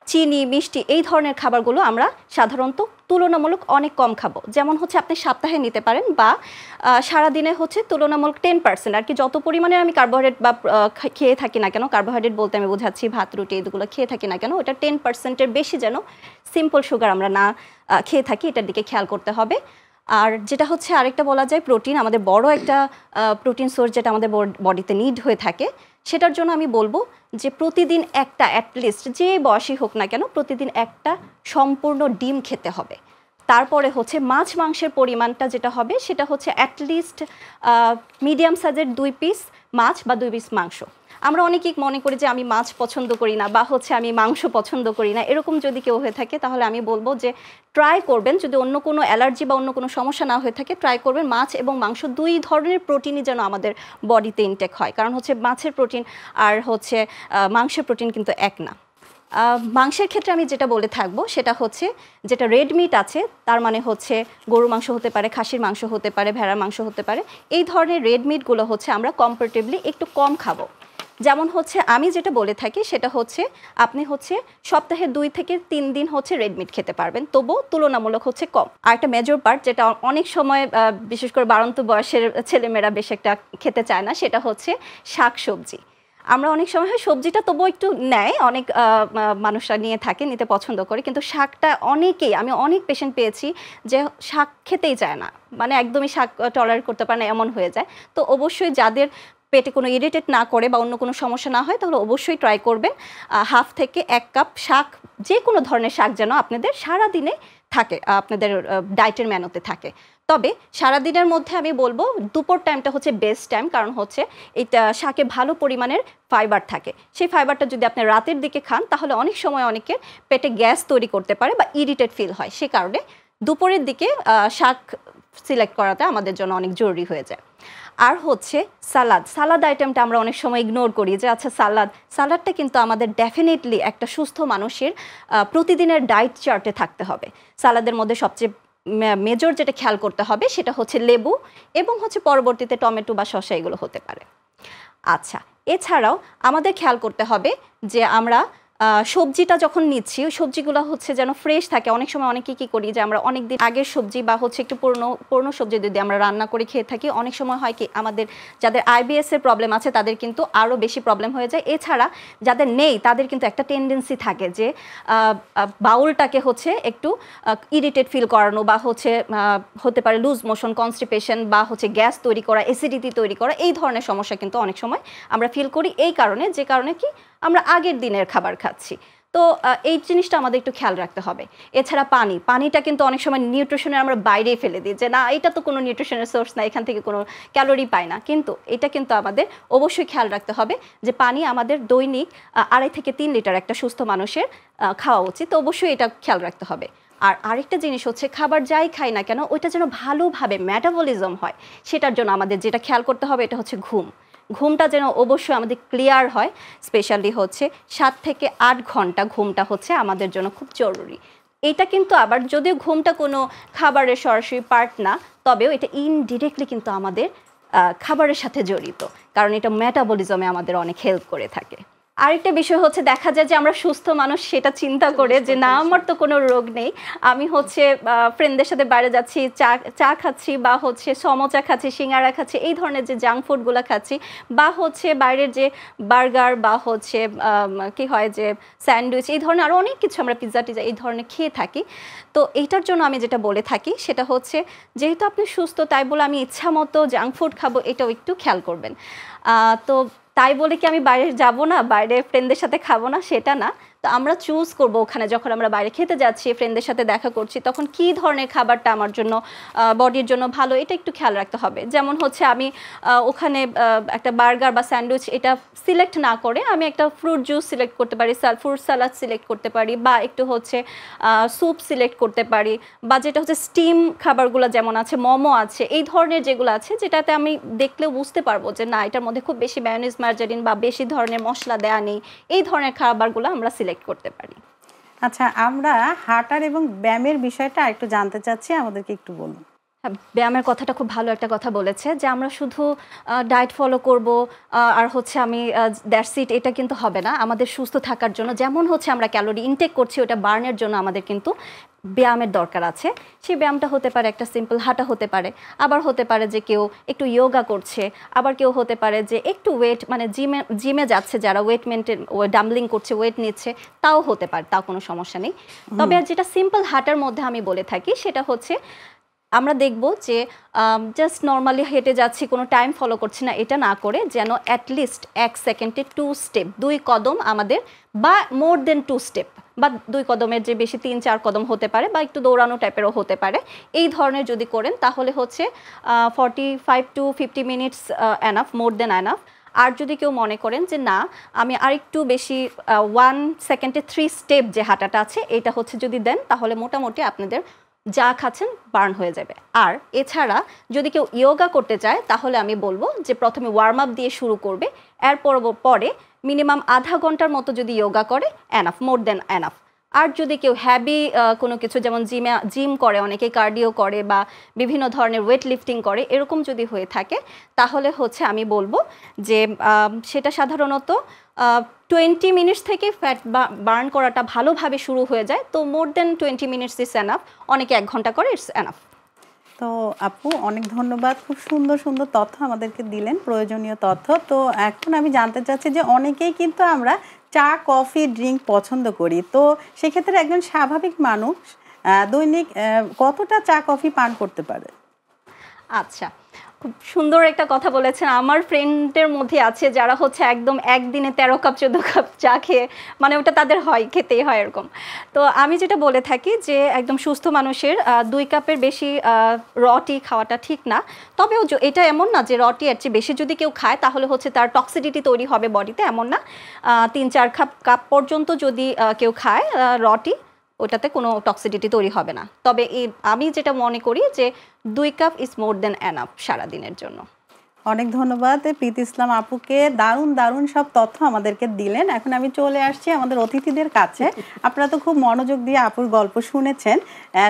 চিনি, মিষ্টি, এই ধরনের খাবারগুলো আমরা সাধারণত তুলনামূলক অনেক কম খাবো। যেমন হচ্ছে আপনি সপ্তাহে নিতে পারেন বা সারাদিনে হচ্ছে তুলনামূলক 10% আর কি, যত পরিমাণে আমি কার্বোহাইড্রেট বা খেয়ে থাকি না কেন, কার্বোহাইড্রেট বলতে আমি বোঝাচ্ছি ভাত, রুটি, এগুলো খেয়ে থাকি না কেন, ওটা 10%-এর বেশি যেন সিম্পল সুগার আমরা না খেয়ে থাকি, এটার দিকে খেয়াল করতে হবে। আর যেটা হচ্ছে আরেকটা বলা যায়, প্রোটিন, আমাদের বড় একটা প্রোটিন সোর্স যেটা আমাদের বডিতে নিড হয়ে থাকে, সেটার জন্য আমি বলবো যে প্রতিদিন একটা, অ্যাটলিস্ট যে বয়সী হোক না কেন, প্রতিদিন একটা সম্পূর্ণ ডিম খেতে হবে। তারপরে হচ্ছে মাছ মাংসের পরিমাণটা যেটা হবে সেটা হচ্ছে অ্যাটলিস্ট মিডিয়াম সাইজের 2 পিস মাছ বা 2 পিস মাংস। আমরা অনেকেই মনে করি যে আমি মাছ পছন্দ করি না বা হচ্ছে আমি মাংস পছন্দ করি না, এরকম যদি কেউ হয়ে থাকে তাহলে আমি বলবো যে ট্রাই করবেন, যদি অন্য কোনো অ্যালার্জি বা অন্য কোনো সমস্যা না হয়ে থাকে, ট্রাই করবেন মাছ এবং মাংস 2 ধরনের প্রোটিনই যেন আমাদের বডিতে ইনটেক হয়। কারণ হচ্ছে মাছের প্রোটিন আর হচ্ছে মাংসের প্রোটিন কিন্তু এক না। মাংসের ক্ষেত্রে আমি যেটা বলে থাকবো সেটা হচ্ছে যেটা রেড মিট আছে, তার মানে হচ্ছে গরুর মাংস হতে পারে, খাসির মাংস হতে পারে, ভেড়ার মাংস হতে পারে, এই ধরনের রেড মিটগুলো হচ্ছে আমরা কম্পারেটিভলি একটু কম খাবো। যেমন হচ্ছে আমি যেটা বলে থাকি সেটা হচ্ছে আপনি হচ্ছে সপ্তাহে 2 থেকে 3 দিন হচ্ছে রেড মিট খেতে পারবেন, তবুও তুলনামূলক হচ্ছে কম। আর একটা মেজর পার্ট যেটা অনেক সময় বিশেষ করে বাড়ন্ত বয়সের ছেলেমেয়েরা বেশ একটা খেতে চায় না, সেটা হচ্ছে শাক সবজি। আমরা অনেক সময় হয় সবজিটা তবুও একটু নেয়, অনেক মানুষরা নিয়ে থাকে, নিতে পছন্দ করে, কিন্তু শাকটা অনেকেই, আমি অনেক পেশেন্ট পেয়েছি যে শাক খেতেই চায় না, মানে একদমই শাক টলারেট করতে পারে না এমন হয়ে যায়। তো অবশ্যই যাদের পেটে কোনো ইরিটেট না করে বা অন্য কোনো সমস্যা না হয় তাহলে অবশ্যই ট্রাই করবেন 1/2 থেকে 1 কাপ শাক, যে কোনো ধরনের শাক যেন আপনাদের সারাদিনে থাকে, আপনাদের ডায়েটের মেনুতে থাকে। তবে সারাদিনের মধ্যে আমি বলবো দুপুর টাইমটা হচ্ছে বেস্ট টাইম, কারণ হচ্ছে এটা শাকে ভালো পরিমাণের ফাইবার থাকে। সেই ফাইবারটা যদি আপনি রাতের দিকে খান তাহলে অনেক সময় অনেকের পেটে গ্যাস তৈরি করতে পারে বা ইরিটেট ফিল হয়, সে কারণে দুপুরের দিকে শাক সিলেক্ট করাটা আমাদের জন্য অনেক জরুরি হয়ে যায়। আর হচ্ছে সালাদ আইটেমটা আমরা অনেক সময় ইগনোর করি যে আচ্ছা সালাদটা কিন্তু আমাদের ডেফিনেটলি একটা সুস্থ মানুষের প্রতিদিনের ডায়েট চার্টে থাকতে হবে। সালাদের মধ্যে সবচেয়ে মেজর যেটা খেয়াল করতে হবে সেটা হচ্ছে লেবু এবং হচ্ছে পরবর্তীতে টমেটো বা শসা এগুলো হতে পারে। আচ্ছা, এছাড়াও আমাদের খেয়াল করতে হবে যে আমরা সবজিটা যখন নিচ্ছি ওই সবজিগুলো হচ্ছে যেন ফ্রেশ থাকে। অনেক সময় অনেকে কী করি যে আমরা অনেক দিন আগের সবজি বা হচ্ছে একটু পুরনো সবজি যদি আমরা রান্না করে খেয়ে থাকি, অনেক সময় হয় কি আমাদের যাদের IBS এর প্রবলেম আছে তাদের কিন্তু আরও বেশি প্রবলেম হয়ে যায়। এছাড়া যাদের নেই তাদের কিন্তু একটা টেন্ডেন্সি থাকে যে বাউলটাকে হচ্ছে একটু ইরিটেট ফিল করানো বা হচ্ছে হতে পারে লুজ মোশন, কনস্টিপেশন বা হচ্ছে গ্যাস তৈরি করা, অ্যাসিডিটি তৈরি করা, এই ধরনের সমস্যা কিন্তু অনেক সময় আমরা ফিল করি এই কারণে, যে কারণে কি আমরা আগের দিনের খাবার খাচ্ছি। তো এই জিনিসটা আমাদের একটু খেয়াল রাখতে হবে। এছাড়া পানিটা কিন্তু অনেক সময় নিউট্রিশনের আমরা বাইরেই ফেলে দিই যে না এটা তো কোনো নিউট্রিশনের সোর্স না, এখান থেকে কোনো ক্যালোরি পাই না, কিন্তু এটা কিন্তু আমাদের অবশ্যই খেয়াল রাখতে হবে যে পানি আমাদের দৈনিক 2.5 থেকে 3 লিটার একটা সুস্থ মানুষের খাওয়া উচিত। তো অবশ্যই এটা খেয়াল রাখতে হবে। আর আরেকটা জিনিস হচ্ছে খাবার যাই খাই না কেন ওইটা যেন ভালোভাবে মেটাবলিজম হয়, সেটার জন্য আমাদের যেটা খেয়াল করতে হবে এটা হচ্ছে ঘুমটা যেন অবশ্যই আমাদের ক্লিয়ার হয়। স্পেশালি হচ্ছে 7 থেকে 8 ঘন্টা ঘুমটা হচ্ছে আমাদের জন্য খুব জরুরি। এটা কিন্তু আবার যদিও ঘুমটা কোনো খাবারের সরাসরি পার্ট না, তবেও এটা ইনডিরেক্টলি কিন্তু আমাদের খাবারের সাথে জড়িত, কারণ এটা মেটাবলিজমে আমাদের অনেক হেল্প করে থাকে। আরেকটা বিষয় হচ্ছে দেখা যায় যে আমরা সুস্থ মানুষ সেটা চিন্তা করে যে না আমার তো কোনো রোগ নেই, আমি হচ্ছে ফ্রেন্ডদের সাথে বাইরে যাচ্ছি, চা খাচ্ছি বা হচ্ছে সমোচা খাচ্ছি, সিঙ্গারা খাচ্ছি, এই ধরনের যে জাঙ্ক ফুডগুলো খাচ্ছি বা হচ্ছে বাইরের যে বার্গার বা হচ্ছে কি হয় যে স্যান্ডউইচ, এই ধরনের আরও অনেক কিছু আমরা পিৎজা টিজা এই ধরনের খেয়ে থাকি। তো এইটার জন্য আমি যেটা বলে থাকি সেটা হচ্ছে যেহেতু আপনি সুস্থ তাই বলে আমি ইচ্ছা মতো জাঙ্ক ফুড খাবো এটাও একটু খেয়াল করবেন। তো তাই বলে কি আমি বাইরে যাব না, বাইরে ফ্রেন্ডদের সাথে খাবো না, সেটা না। তো আমরা চুজ করব ওখানে যখন আমরা বাইরে খেতে যাচ্ছি, ফ্রেন্ডদের সাথে দেখা করছি, তখন কি ধরনের খাবারটা আমার জন্য বডির জন্য ভালো এটা একটু খেয়াল রাখতে হবে। যেমন হচ্ছে আমি ওখানে একটা বার্গার বা স্যান্ডউইচ এটা সিলেক্ট না করে আমি একটা ফ্রুট জুস সিলেক্ট করতে পারি, ফ্রুট সালাদ সিলেক্ট করতে পারি, বা একটু হচ্ছে স্যুপ সিলেক্ট করতে পারি, বা যেটা হচ্ছে স্টিম খাবারগুলো যেমন আছে, মোমো আছে, এই ধরনের যেগুলো আছে যেটাতে আমি দেখলেও বুঝতে পারবো যে না এটার মধ্যে খুব বেশি মায়োনিজ, মার্জারিন বা বেশি ধরনের মশলা দেয়া নেই, এই ধরনের খাবারগুলো আমরা সিলেক্ট করতে পারি। আচ্ছা, আমরা হাঁটার এবং ব্যায়ামের বিষয়টা একটু জানতে চাচ্ছি, আমাদেরকে একটু বলুন। ব্যায়ামের কথাটা খুব ভালো একটা কথা বলেছে যে আমরা শুধু ডায়েট ফলো করব আর হচ্ছে আমি দ্যাটস ইট, এটা কিন্তু হবে না। আমাদের সুস্থ থাকার জন্য যেমন হচ্ছে আমরা ক্যালোরি ইনটেক করছি ওটা বার্নের জন্য আমাদের কিন্তু ব্যায়ামের দরকার আছে। সেই ব্যায়ামটা হতে পারে একটা সিম্পল হাঁটা হতে পারে, আবার হতে পারে যে কেউ একটু যোগা করছে, আবার কেউ হতে পারে যে একটু ওয়েট মানে জিমে যাচ্ছে যারা ওয়েট মেনটেন ডাম্বলিং করছে, ওয়েট নিচ্ছে, তাও হতে পারে, তাও কোনো সমস্যা নেই। তবে যেটা সিম্পল হাঁটার মধ্যে আমি বলে থাকি সেটা হচ্ছে আমরা দেখব যে জাস্ট নর্মালি হেঁটে যাচ্ছি, কোনো টাইম ফলো করছি না, এটা না করে যেন অ্যাটলিস্ট 1 সেকেন্ডে 2 স্টেপ, 2 কদম আমাদের, বা মোর দেন 2 স্টেপ, বা 2 কদমের যে বেশি 3-4 কদম হতে পারে, বা একটু দৌড়ানো টাইপেরও হতে পারে। এই ধরনের যদি করেন তাহলে হচ্ছে 45 to 50 minutes enough, more than enough. আর যদি কেউ মনে করেন যে না আমি আরেকটু বেশি 1 সেকেন্ডে 3 স্টেপ যে হাঁটাটা আছে এটা হচ্ছে যদি দেন তাহলে মোটামুটি আপনাদের যা খাচ্ছেন বার্ন হয়ে যাবে। আর এছাড়া যদি কেউ যোগা করতে চায় তাহলে আমি বলবো যে প্রথমে ওয়ার্ম আপ দিয়ে শুরু করবে, এরপর পরে মিনিমাম আধা ঘন্টার মতো যদি যোগা করে এনাফ, মোর দেন এনাফ। আর যদি কেউ হ্যাভি কোনো কিছু যেমন জিম করে, অনেকে কার্ডিও করে বা বিভিন্ন ধরনের ওয়েট লিফটিং করে, এরকম যদি হয়ে থাকে তাহলে হচ্ছে আমি বলবো যে সেটা সাধারণত 20 মিনিটস থেকে ফ্যাট বার্ন করাটা ভালোভাবে শুরু হয়ে যায়। তো মোর দেন 20 মিনিটস ইজ এনাফ, অনেকে 1 ঘন্টা করে ইটস এনাফ। তো আপু অনেক ধন্যবাদ, খুব সুন্দর সুন্দর তথ্য আমাদেরকে দিলেন, প্রয়োজনীয় তথ্য। তো এখন আমি জানতে চাচ্ছি যে অনেকেই কিন্তু আমরা চা কফি ড্রিঙ্ক পছন্দ করি, তো সেক্ষেত্রে একজন স্বাভাবিক মানুষ দৈনিক কতটা চা কফি পান করতে পারে? আচ্ছা, খুব সুন্দর একটা কথা বলেছেন। আমার ফ্রেন্ডের মধ্যে আছে যারা হচ্ছে একদম একদিনে 13 কাপ 14 কাপ চা খেয়ে, মানে ওটা তাদের হয়, খেতেই হয় এরকম। তো আমি যেটা বলে থাকি যে একদম সুস্থ মানুষের 2 কাপের বেশি র টি খাওয়াটা ঠিক না। তবেও এটা এমন না যে র টি এর চেয়ে বেশি যদি কেউ খায় তাহলে হচ্ছে তার টক্সিডিটি তৈরি হবে বডিতে, এমন না। 3-4 কাপ পর্যন্ত যদি কেউ খায় র টি, ওটাতে কোনো টক্সিডিটি তৈরি হবে না। তবে আমি যেটা মনে করি যে 2 cup is more than enough সারাদিনের জন্য। অনেক ধন্যবাদ প্রীতি ইসলাম আপুকে, দারুণ দারুণ সব তথ্য আমাদেরকে দিলেন। এখন আমি চলে আসছি আমাদের অতিথিদের কাছে। আপনারা তো খুব মনোযোগ দিয়ে আপুর গল্প শুনেছেন,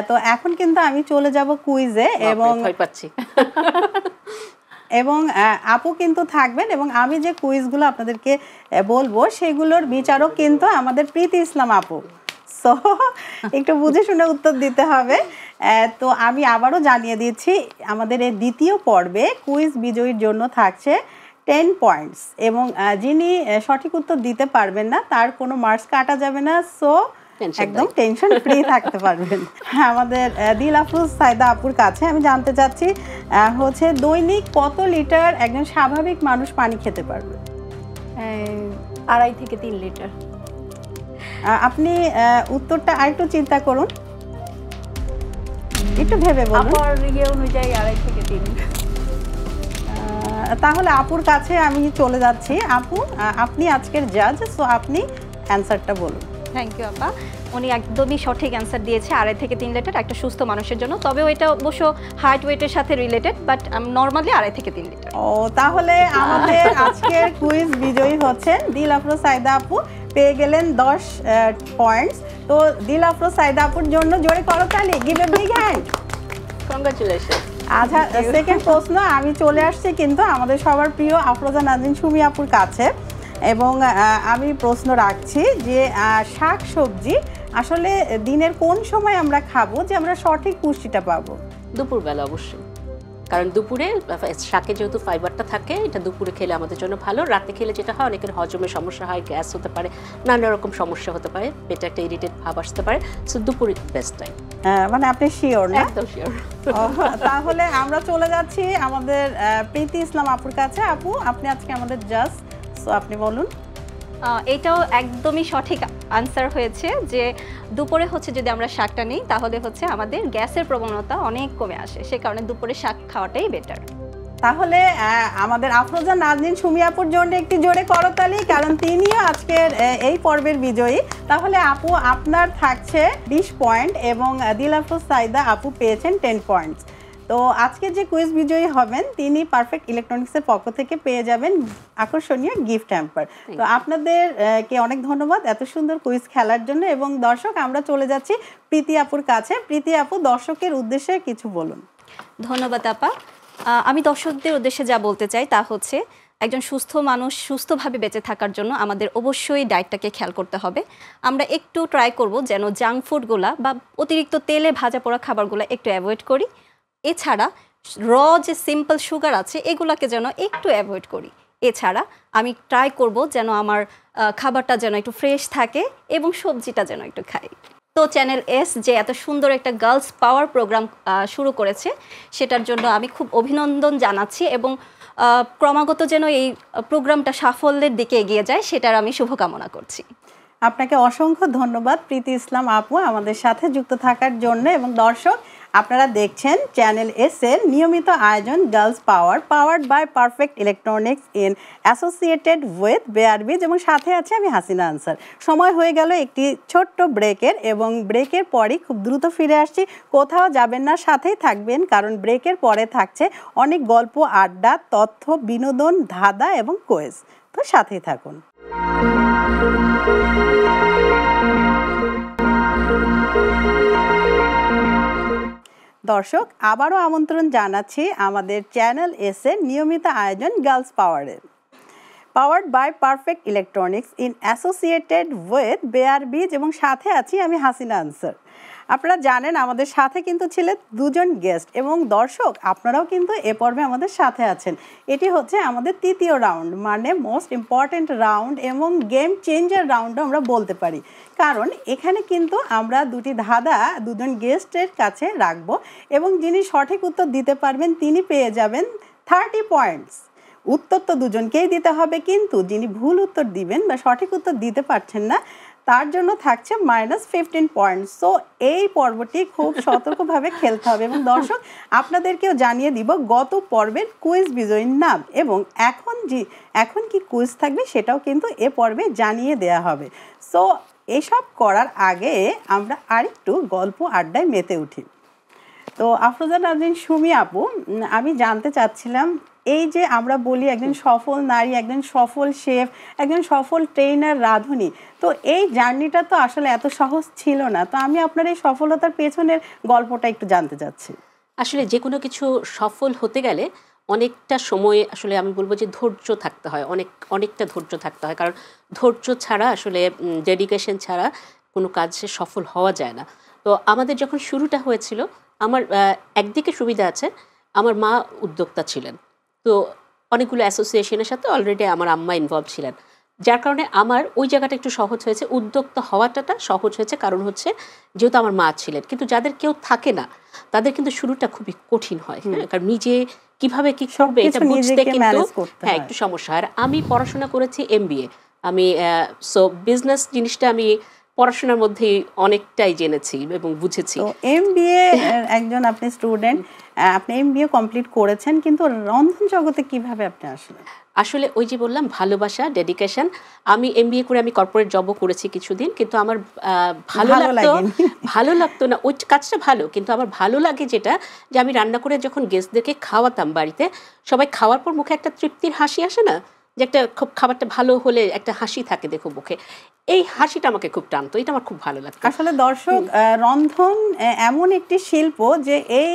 তো এখন কিন্তু আমি চলে যাব কুইজে, এবং ভয় পাচ্ছি। এবং আপু কিন্তু থাকবেন, এবং আমি যে কুইজগুলো আপনাদেরকে বলবো সেগুলোর বিচারক কিন্তু আমাদের প্রীতি ইসলাম আপু। সো একটু বুঝে শুনে উত্তর দিতে হবে। তো আমি আবারও জানিয়ে দিচ্ছি, আমাদের এই দ্বিতীয় পর্বে কুইজ বিজয়ীর জন্য থাকছে 10 পয়েন্টস, এবং যিনি সঠিক উত্তর দিতে পারবেন না তার কোনো মার্কস কাটা যাবে না। সো একদম টেনশন ফ্রি থাকতে পারবেন। আমাদের দিল আফরোজ সাইদা আপুর কাছে আমি জানতে চাচ্ছি হচ্ছে দৈনিক কত লিটার একজন স্বাভাবিক মানুষ পানি খেতে পারবে? 2.5 থেকে 3 লিটার। আপনি উত্তরটা আরেকটু চিন্তা করুন, একটু ভেবে বলুন। আমার ইয়ে অনুযায়ী 2.5 থেকে 3। তাহলে আপুর কাছে আমি চলে যাচ্ছি। আপু, আপনি আজকের জাজ, সো আপনি অ্যানসারটা বলুন। থ্যাংক ইউ আপা, উনি একদমই সঠিক অ্যান্সার দিয়েছে, 2.5 থেকে 3 লিটার একটা সুস্থ মানুষের জন্য। তবেও এটা অবশ্য হার্ট ওয়েটের সাথে রিলেটেড, বাট নর্মালি 2.5 থেকে 3 লিটার। ও, তাহলে আমাদের আজকের কুইজ বিজয়ী হচ্ছেন দিল আফরোজ সাইদা আপু, পেয়ে গেলেন 10 পয়েন্টস। তো দিল আফরোজ সাইদা আপুর জন্য জোরে করতালি, give a big hand. Congratulation. আচ্ছা, সেকেন্ড প্রশ্ন আমি চলে আসছি কিন্তু আমাদের সবার প্রিয় আফরোজা নাজনীন সুমি আপুর কাছে, এবং আমি প্রশ্ন রাখছি যে শাক সবজি আসলে দিনের কোন সময় আমরা খাবো যে আমরা সঠিক পুষ্টিটা পাবো? দুপুরবেলা অবশ্যই, কারণ দুপুরে শাকে যেহেতু ফাইবারটা থাকে, এটা দুপুরে খেলে আমাদের জন্য ভালো। রাতে খেলে যেটা হয়, অনেকের হজমের সমস্যা হয়, গ্যাস হতে পারে, নানা রকম সমস্যা হতে পারে, পেটে একটা ইরিটেট ভাব আসতে পারে। সো দুপুরে বেস্ট টাইম। মানে আপনি শিওর না? একদম শিওর। তাহলে আমরা চলে যাচ্ছি আমাদের প্রীতি ইসলাম আপুর কাছে। আপু, আপনি আজকে আমাদের জাজ, সো আপনি বলুন। এটাও একদমই সঠিক আনসার হয়েছে যে দুপুরে হচ্ছে যদি আমরা শাকটা নিই তাহলে হচ্ছে আমাদের গ্যাসের প্রবণতা অনেক কমে আসে, সে কারণে দুপুরে শাক খাওয়াটাই বেটার। তাহলে আমাদের আফরোজা নাজনীন সুমি আপুর জন্য একটি জোরে করতালি, কারণ তিনিও আজকের এই পর্বের বিজয়ী। তাহলে আপু, আপনার থাকছে 20 পয়েন্ট, এবং দিল আফরোজ সাইদা আপু পেয়েছেন 10 পয়েন্টস। তো আজকে যে কুইজ বিজয়ী হবেন তিনি পারফেক্ট ইলেকট্রনিক্সের পক্ষ থেকে পেয়ে যাবেন আকর্ষণীয় গিফট হ্যাম্পার। তো আপনাদের কে অনেক ধন্যবাদ এত সুন্দর কুইজ খেলার জন্য। এবং দর্শক, আমরা চলে যাচ্ছি প্রীতি আপুর কাছে। প্রীতি আপু, দর্শকের উদ্দেশ্যে কিছু বলুন। ধন্যবাদ আপা। আমি দর্শকদের উদ্দেশ্যে যা বলতে চাই তা হচ্ছে, একজন সুস্থ মানুষ সুস্থভাবে বেঁচে থাকার জন্য আমাদের অবশ্যই ডায়েটটাকে খেয়াল করতে হবে। আমরা একটু ট্রাই করব যেন জাঙ্ক ফুডগুলা বা অতিরিক্ত তেলে ভাজা পোড়া খাবারগুলো একটু অ্যাভয়েড করি। এছাড়া যে সিম্পল সুগার আছে এগুলাকে যেন একটু অ্যাভয়েড করি। এছাড়া আমি ট্রাই করব যেন আমার খাবারটা যেন একটু ফ্রেশ থাকে এবং সবজিটা যেন একটু খাই। তো চ্যানেল এস যে এত সুন্দর একটা গার্লস পাওয়ার প্রোগ্রাম শুরু করেছে, সেটার জন্য আমি খুব অভিনন্দন জানাচ্ছি, এবং ক্রমাগত যেন এই প্রোগ্রামটা সাফল্যের দিকে এগিয়ে যায় সেটার আমি শুভকামনা করছি। আপনাকে অসংখ্য ধন্যবাদ প্রীতি ইসলাম আপু আমাদের সাথে যুক্ত থাকার জন্য। এবং দর্শক, আপনারা দেখছেন চ্যানেল এস এর নিয়মিত আয়োজন girls power, powered by perfect electronics in associated with বেয়ারবিজ, এবং সাথে আছে আমি হাসিনা আনসার। সময় হয়ে গেল একটি ছোট্ট ব্রেকের, এবং ব্রেকের পরই খুব দ্রুত ফিরে আসছি। কোথাও যাবেন না, সাথেই থাকবেন, কারণ ব্রেকের পরে থাকছে অনেক গল্প, আড্ডা, তথ্য, বিনোদন, ধাঁধা এবং কোয়েজ। তো তো সাথেই থাকুন। দর্শক, আবারও আমন্ত্রণ জানাচ্ছি আমাদের চ্যানেল এস এর নিয়মিত আয়োজন গার্লস পাওয়ারের, powered by perfect electronics in associated with Bear Biz, এবং সাথে আছি আমি হাসিনা আনসার। আপনারা জানেন আমাদের সাথে কিন্তু ছিলেন দুজন গেস্ট, এবং দর্শক আপনারাও কিন্তু এ পর্বে আমাদের সাথে আছেন। এটি হচ্ছে আমাদের তৃতীয় রাউন্ড, মানে মোস্ট ইম্পর্ট্যান্ট রাউন্ড এবং গেম চেঞ্জার রাউন্ডও আমরা বলতে পারি, কারণ এখানে কিন্তু আমরা দুজন গেস্টের কাছে রাখবো, এবং যিনি সঠিক উত্তর দিতে পারবেন তিনি পেয়ে যাবেন 30 পয়েন্টস। উত্তর তো দুজনকেই দিতে হবে, কিন্তু যিনি ভুল উত্তর দিবেন বা সঠিক উত্তর দিতে পারছেন না তার জন্য থাকছে -15 পয়েন্টস। সো এই পর্বটি খুব সতর্কভাবে খেলতে হবে। এবং দর্শক আপনাদেরকেও জানিয়ে দিব গত পর্বের কুইজ বিজয়ীর নাম, এবং এখন কি কুইজ থাকবে সেটাও কিন্তু এ পর্বে জানিয়ে দেয়া হবে। সো এসব করার আগে আমরা আরেকটু গল্প আড্ডায় মেতে উঠি। তো আফরোজা নাজরিন সুমি আপু, আমি জানতে চাচ্ছিলাম, এই যে আমরা বলি একজন সফল নারী, একজন সফল শেফ, একজন সফল ট্রেনার, রাঁধুনি, তো এই জার্নিটা তো আসলে এত সহজ ছিল না। তো আমি আপনার এই সফলতার পেছনের গল্পটা একটু জানতে চাচ্ছি। আসলে যে কোনো কিছু সফল হতে গেলে অনেকটা সময়, আসলে আমি বলবো যে ধৈর্য থাকতে হয়, অনেকটা ধৈর্য থাকতে হয়, কারণ ধৈর্য ছাড়া, আসলে ডেডিকেশন ছাড়া কোনো কাজে সফল হওয়া যায় না। তো আমাদের যখন শুরুটা হয়েছিল, আমার একদিকে সুবিধা আছে, আমার মা উদ্যোক্তা ছিলেন, তো অনেকগুলো অ্যাসোসিয়েশনের সাথে অলরেডি আমার আম্মা ইনভলভ ছিলেন, যার কারণে আমার ওই জায়গাটা একটু সহজ হয়েছে, উদ্যোক্তা হওয়াটা সহজ হয়েছে, কারণ হচ্ছে যেহেতু আমার মা ছিলেন। কিন্তু যাদের কেউ থাকে না তাদের কিন্তু শুরুটা খুবই কঠিন হয়, কারণ নিজে কিভাবে কি করবে এটা বুঝতে কিন্তু একটু সমস্যা। আর আমি পড়াশোনা করেছি MBA, আমি সো বিজনেস জিনিসটা আমি পড়াশোনার মধ্যে অনেকটাই জেনেছি এবং বুঝেছি। MBA একজন আপনি স্টুডেন্ট, আপনি MBA কমপ্লিট করেছেন, কিন্তু রন্ধন জগতে কিভাবে আপনি আসলেন? আসলে ওই যে বললাম, ভালোবাসা, ডেডিকেশন। আমি MBA করে আমি কর্পোরেট জবও করেছি কিছুদিন, কিন্তু আমার ভালো লাগতো না ওই কাজটা। ভালো, কিন্তু আমার ভালো লাগে যেটা, যে আমি রান্না করে যখন গেস্টদেরকে খাওয়াতাম বাড়িতে, সবাই খাওয়ার পর মুখে একটা তৃপ্তির হাসি আসে না, যে একটা খুব খাবারটা ভালো হলে একটা হাসি থাকে দেখো মুখে, এই হাসিটা আমাকে খুব টানতো, এটা আমার খুব ভালো লাগতো। আসলে দর্শক, রন্ধন এমন একটি শিল্প যে এই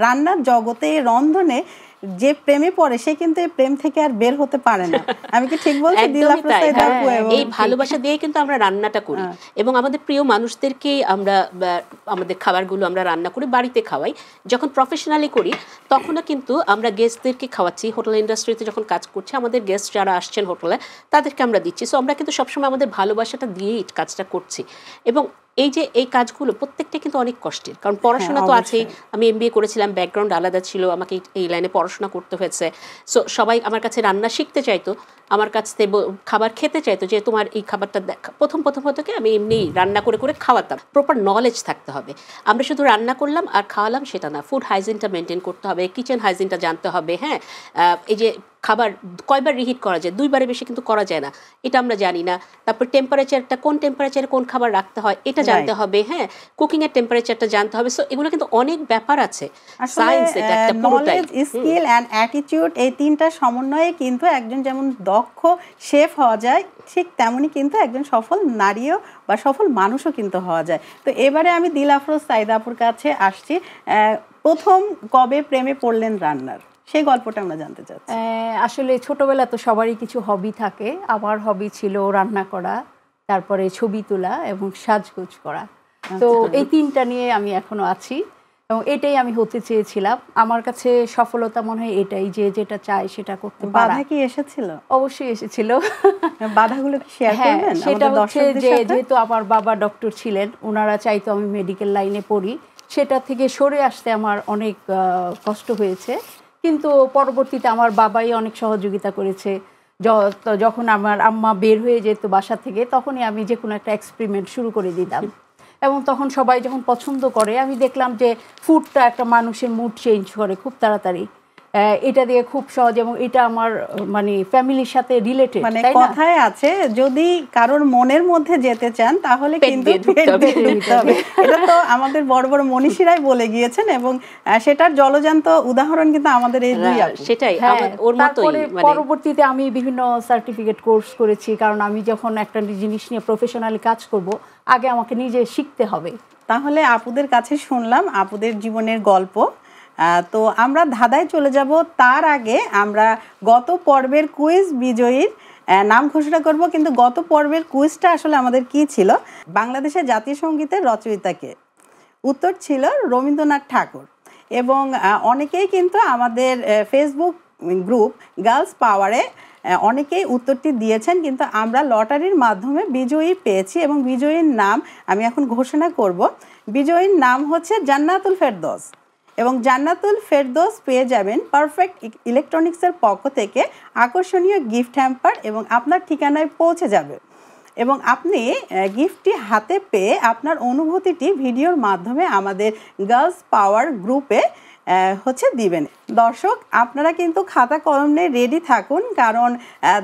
রান্নার জগতে, রন্ধনে যে প্রেমে পড়ে সে কিন্তু এই প্রেম থেকে আর বের হতে পারে না। আমি কি ঠিক বলছি? এই ভালোবাসা দিয়ে কিন্তু আমরা রান্নাটা করি, এবং আমাদের প্রিয় মানুষদেরকে আমরা আমাদের খাবারগুলো আমরা রান্না করে বাড়িতে খাওয়াই। যখন প্রফেশনালি করি তখনও কিন্তু আমরা গেস্টদেরকে খাওয়াচ্ছি। হোটেল ইন্ডাস্ট্রিতে যখন কাজ করছি, আমাদের গেস্ট যারা আসছেন হোটেলে তাদেরকে আমরা দিচ্ছি। সো আমরা কিন্তু সবসময় আমাদের ভালোবাসাটা দিয়েই কাজটা করছি। এবং এই যে এই কাজগুলো প্রত্যেকটা কিন্তু অনেক কষ্টের, কারণ পড়াশোনা তো আছেই। আমি MBA করেছিলাম, ব্যাকগ্রাউন্ড আলাদা ছিল, আমাকে এই লাইনে পড়াশোনা করতে হয়েছে। সো সবাই আমার কাছে রান্না শিখতে চাইতো, আমার কাছ থেকে খাবার খেতে চাইতো, যে তোমার এই খাবারটা প্রথম থেকে আমি এমনি রান্না করে করে খাওয়াতাম। প্রপার নলেজ থাকতে হবে। আমরা শুধু রান্না করলাম আর খাওয়ালাম সেটা না, ফুড হাইজিনটা মেনটেন করতে হবে, কিচেন হাইজিনটা জানতে হবে। হ্যাঁ, এই যে খাবার কয়বার রিহিট করা যায়, 2 বারের বেশি কিন্তু করা যায় না, এটা আমরা জানি না। তারপর টেম্পারেচারটা, কোন টেম্পারেচারে কোন খাবার রাখতে হয় এটা জানতে হবে। হ্যাঁ, কুকিং এর টেম্পারেচারটা জানতে হবে। সো এগুলো কিন্তু অনেক ব্যাপার আছে, সায়েন্স, এটা একটা পুরোটাই। স্কিল এন্ড অ্যাটিটিউড, এই তিনটা সমন্বয়ে কিন্তু একজন যেমন দক্ষ শেফ হওয়া যায়, ঠিক তেমনি কিন্তু একজন সফল নারীও বা সফল মানুষও কিন্তু হওয়া যায়। তো এবারে আমি দিল আফরোজ সাইদা আপুর কাছে আসছি। প্রথম কবে প্রেমে পড়লেন রান্নার, সেই গল্পটা আমরা জানতে চাচ্ছি। আসলে ছোটবেলা তো সবারই কিছু হবি থাকে। আমার হবি ছিল রান্না করা, তারপরে ছবি তোলা এবং সাজগোজ করা। তো এই 3টা নিয়ে আমি এখনো আছি, এবং এটাই আমি হতে চেয়েছিলাম। আমার কাছে সফলতা মনে হয় এটাই, যে যেটা চাই সেটা করতে পারা। বাধা কি এসেছিল? অবশ্যই এসেছিল। বাধাগুলো কি শেয়ার করবেন? সেটা হচ্ছে যে যেহেতু আমার বাবা ডক্টর ছিলেন, ওনারা চাইতো আমি মেডিকেল লাইনে পড়ি, সেটা থেকে সরে আসতে আমার অনেক কষ্ট হয়েছে। কিন্তু পরবর্তীতে আমার বাবাই অনেক সহযোগিতা করেছে। যখন আমার আম্মা বের হয়ে যেত বাসা থেকে, তখনই আমি যে কোনো একটা এক্সপেরিমেন্ট শুরু করে দিতাম, এবং তখন সবাই যখন পছন্দ করে, আমি দেখলাম যে ফুডটা একটা মানুষের মুড চেঞ্জ করে খুব তাড়াতাড়ি। এটা দিয়ে খুব সহজ, এবং এটা আমার মানে ফ্যামিলির সাথে রিলেটেড, মানে তাই না? কথায় আছে যদি কারোর মনের মধ্যে যেতে চান তাহলে পেট কিন্তু দিয়ে ঢুকতে পেট হবে। দিয়ে ঢুকতে হবে। এটা তো আমাদের বড় বড় মনীষীরাই বলে গিয়েছেন, এবং সেটার জলজান্ত উদাহরণ কিন্তু আমাদের এই দুই আপু। সেটাই হ্যাঁ, ওর মতোই তারপরে মানে পরবর্তীতে আমি বিভিন্ন সার্টিফিকেট কোর্স করেছি, কারণ আমি যখন একটা জিনিস নিয়ে প্রফেশনালি কাজ করব আগে আমাকে নিজে শিখতে হবে। তাহলে আপুদের কাছে শুনলাম আপুদের জীবনের গল্প। তো আমরা ধাঁধায় চলে যাব, তার আগে আমরা গত পর্বের কুইজ বিজয়ীর নাম ঘোষণা করব। কিন্তু গত পর্বের কুইজটা আসলে আমাদের কি ছিল? বাংলাদেশের জাতীয় সঙ্গীতের রচয়িতাকে? উত্তর ছিল রবীন্দ্রনাথ ঠাকুর। এবং অনেকেই কিন্তু আমাদের ফেসবুক গ্রুপ গার্লস পাওয়ারে অনেকেই উত্তরটি দিয়েছেন, কিন্তু আমরা লটারির মাধ্যমে বিজয়ী পেয়েছি, এবং বিজয়ীর নাম আমি এখন ঘোষণা করব। বিজয়ীর নাম হচ্ছে জান্নাতুল ফেরদৌস, এবং জান্নাতুল ফেরদৌস পেয়ে যাবেন পারফেক্ট ইলেকট্রনিক্সের পক্ষ থেকে আকর্ষণীয় গিফট হ্যাম্পার, এবং আপনার ঠিকানায় পৌঁছে যাবে। এবং আপনি গিফটটি হাতে পেয়ে আপনার অনুভূতিটি ভিডিওর মাধ্যমে আমাদের গার্লস পাওয়ার গ্রুপে দিবেন। দর্শক, আপনারা কিন্তু খাতা কলম নিয়ে রেডি থাকুন, কারণ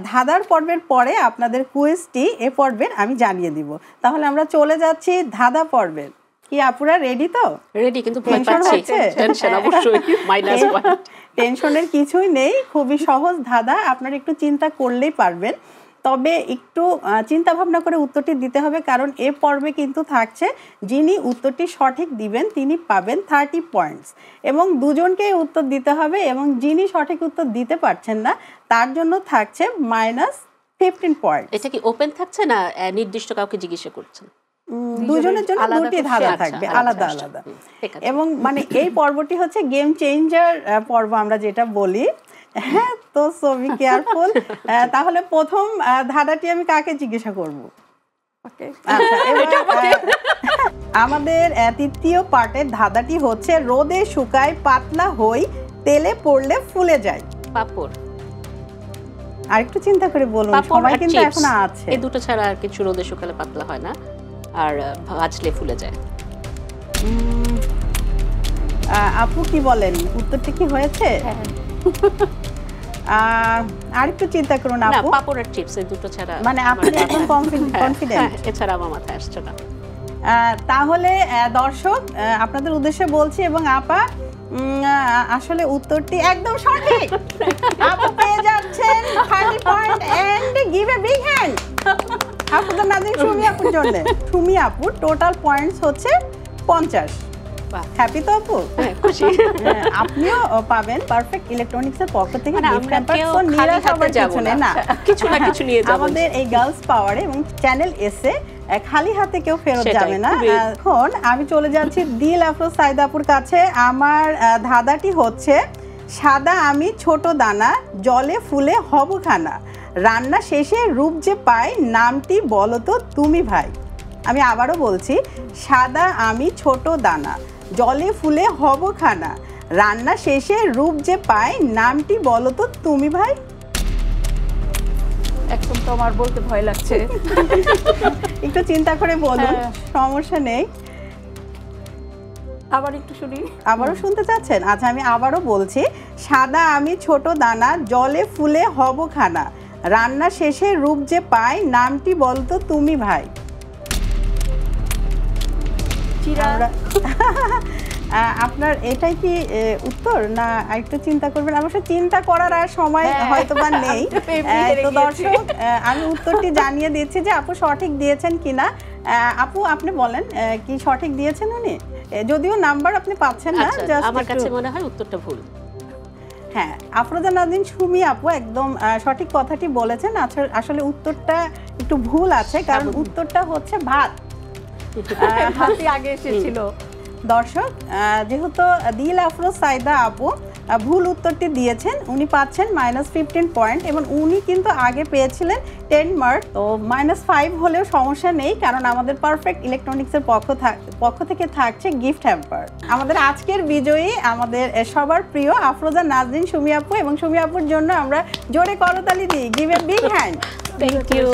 ধাঁধার পর্বের পরে আপনাদের কুইজটি এ পর্বের আমি জানিয়ে দিব। তাহলে আমরা চলে যাচ্ছি ধাঁধা পর্বের। কি আপুরা রেডি তো? রেডি, কিন্তু ভয় টেনশন পাচ্ছি। হচ্ছে? টেনশন অবশ্যই মাইনাস পয়েন্ট। টেনশনের কিছুই নেই, খুবই সহজ ধাঁধা, আপনারা একটু চিন্তা করলেই পারবেন। তবে একটু চিন্তা ভাবনা করে উত্তরটি দিতে হবে, কারণ এ পর্বে কিন্তু থাকছে যিনি উত্তরটি সঠিক দিবেন তিনি পাবেন 30 পয়েন্টস, এবং দুজনকেই উত্তর দিতে হবে, এবং যিনি সঠিক উত্তর দিতে পারছেন না তার জন্য থাকছে -15 পয়েন্ট। এটা কি ওপেন থাকছে না নির্দিষ্ট কাউকে জিজ্ঞাসা করছেন? দুজনের জন্য আলাদা দুটি question। ধাঁধা আচ্ছা, থাকবে, আচ্ছা, আলাদা আচ্ছা। আলাদা। ঠিক আছে। এবং মানে এই পর্বটি হচ্ছে গেম চেঞ্জার পর্ব আমরা যেটা বলি। হ্যাঁ, তো সো বি কেয়ারফুল। তাহলে প্রথম ধাঁধাটি আমি কাকে জিজ্ঞাসা করব? আচ্ছা, এবার আমাদের তৃতীয় পার্টের ধাঁধাটি হচ্ছে রোদে শুকায় পাতলা হই তেলে পড়লে ফুলে যায়। পাপড়। আর একটু চিন্তা করে বলুন, পাপড় সময় আর কিন্তু chips। এখন আছে। এই দুটো ছাড়া আর কিছু রোদে শুকালে পাতলা হয় না, আর ভাজলে ফুলে যায়। আপু কি বলেন, উত্তরটি কি হয়েছে? আর একটু চিন্তা করুন না, আপু। পাপড় আর চিপস এই দুটো ছাড়া মানে আপনি এখন কনফিডেন্ট? এছাড়া আমার মাথায় আসছে না। তাহলে দর্শক আপনাদের উদ্দেশ্যে বলছি, এবং আপা আসলে উত্তরটি একদম সঠিক। আপু পেয়ে যাচ্ছেন 30 point and give a big hand আপনাদের নাজিম সুমি আপুর জন্য। সুমি আপুর টোটাল পয়েন্টস হচ্ছে 50। হ্যাপি তো আপু? খুশি। আপনিও পাবেন পারফেক্ট ইলেকট্রনিক্স এর পক্ষ থেকে মানে গিফট আমরা হ্যাম্পার। কেউ তো খালি নিরাশ হাতে হবার যাব কিছু নেই, না, না কিছু না কিছু নিয়ে যাব। আমাদের এই গার্লস পাওয়ারে এবং চ্যানেল এসে খালি হাতে কেউ ফেরত সেটাই, যাবে না। খুবই। এখন আমি চলে যাচ্ছি দিল আফরোজ সাইদাপুর কাছে। আমার ধাঁধাটি হচ্ছে সাদা আমি ছোট দানা জলে ফুলে হব খানা, রান্না শেষে রূপ যে পাই নামটি বলো তো তুমি ভাই। আমি আবারও বলছি, সাদা আমি ছোট দানা জলে ফুলে হব খানা, রান্না শেষে রূপ যে পাই নামটি বলো তো তুমি ভাই। একদম তো আমার বলতে ভয় লাগছে। একটু চিন্তা করে বলুন, হ্যাঁ। সমস্যা নেই। আবার একটু শুনি। আবারও শুনতে চাচ্ছেন? আচ্ছা, আমি আবারও বলছি, সাদা আমি ছোট দানা জলে ফুলে হব খানা, রান্না শেষে রূপ যে পাই নামটি বলতো তুমি ভাই। আমরা আপনার এটাই কি উত্তর, না একটু চিন্তা করবেন? অবশ্য চিন্তা করার আর সময় হয়তো বা নেই। তো দর্শক, আমি উত্তরটি জানিয়ে দিচ্ছি যে আপু সঠিক দিয়েছেন কিনা। আপু আপনি বলেন কি সঠিক দিয়েছেন উনি? যদিও নাম্বার আপনি পাচ্ছেন না, আচ্ছা, just আমার একটু- কাছে মনে হয় উত্তরটা ভুল। হ্যাঁ, আফরোজা নাজনীন সুমি আপু একদম সঠিক কথাটি বলেছেন। আসলে উত্তরটা একটু ভুল আছে, কারণ উত্তরটা হচ্ছে ভাত। হাতি আগে এসেছিল। দর্শক, যেহেতু দিল আফরোজ সাইদা আপু ভুল উত্তরটি দিয়েছেন, উনি পাচ্ছেন -15 পয়েন্ট, এবং উনি কিন্তু আগে পেয়েছিলেন 10 মার্ক। তো -5 হলেও সমস্যা নেই, কারণ আমাদের পারফেক্ট ইলেকট্রনিক্সের পক্ষ থেকে থাকছে গিফট হ্যাম্পার। আমাদের আজকের বিজয়ী আমাদের সবার প্রিয় আফরোজা নাজনীন সুমি আপু, এবং সুমি আপুর জন্য আমরা জোরে করতালি দিই। Give a big hand. Thank you,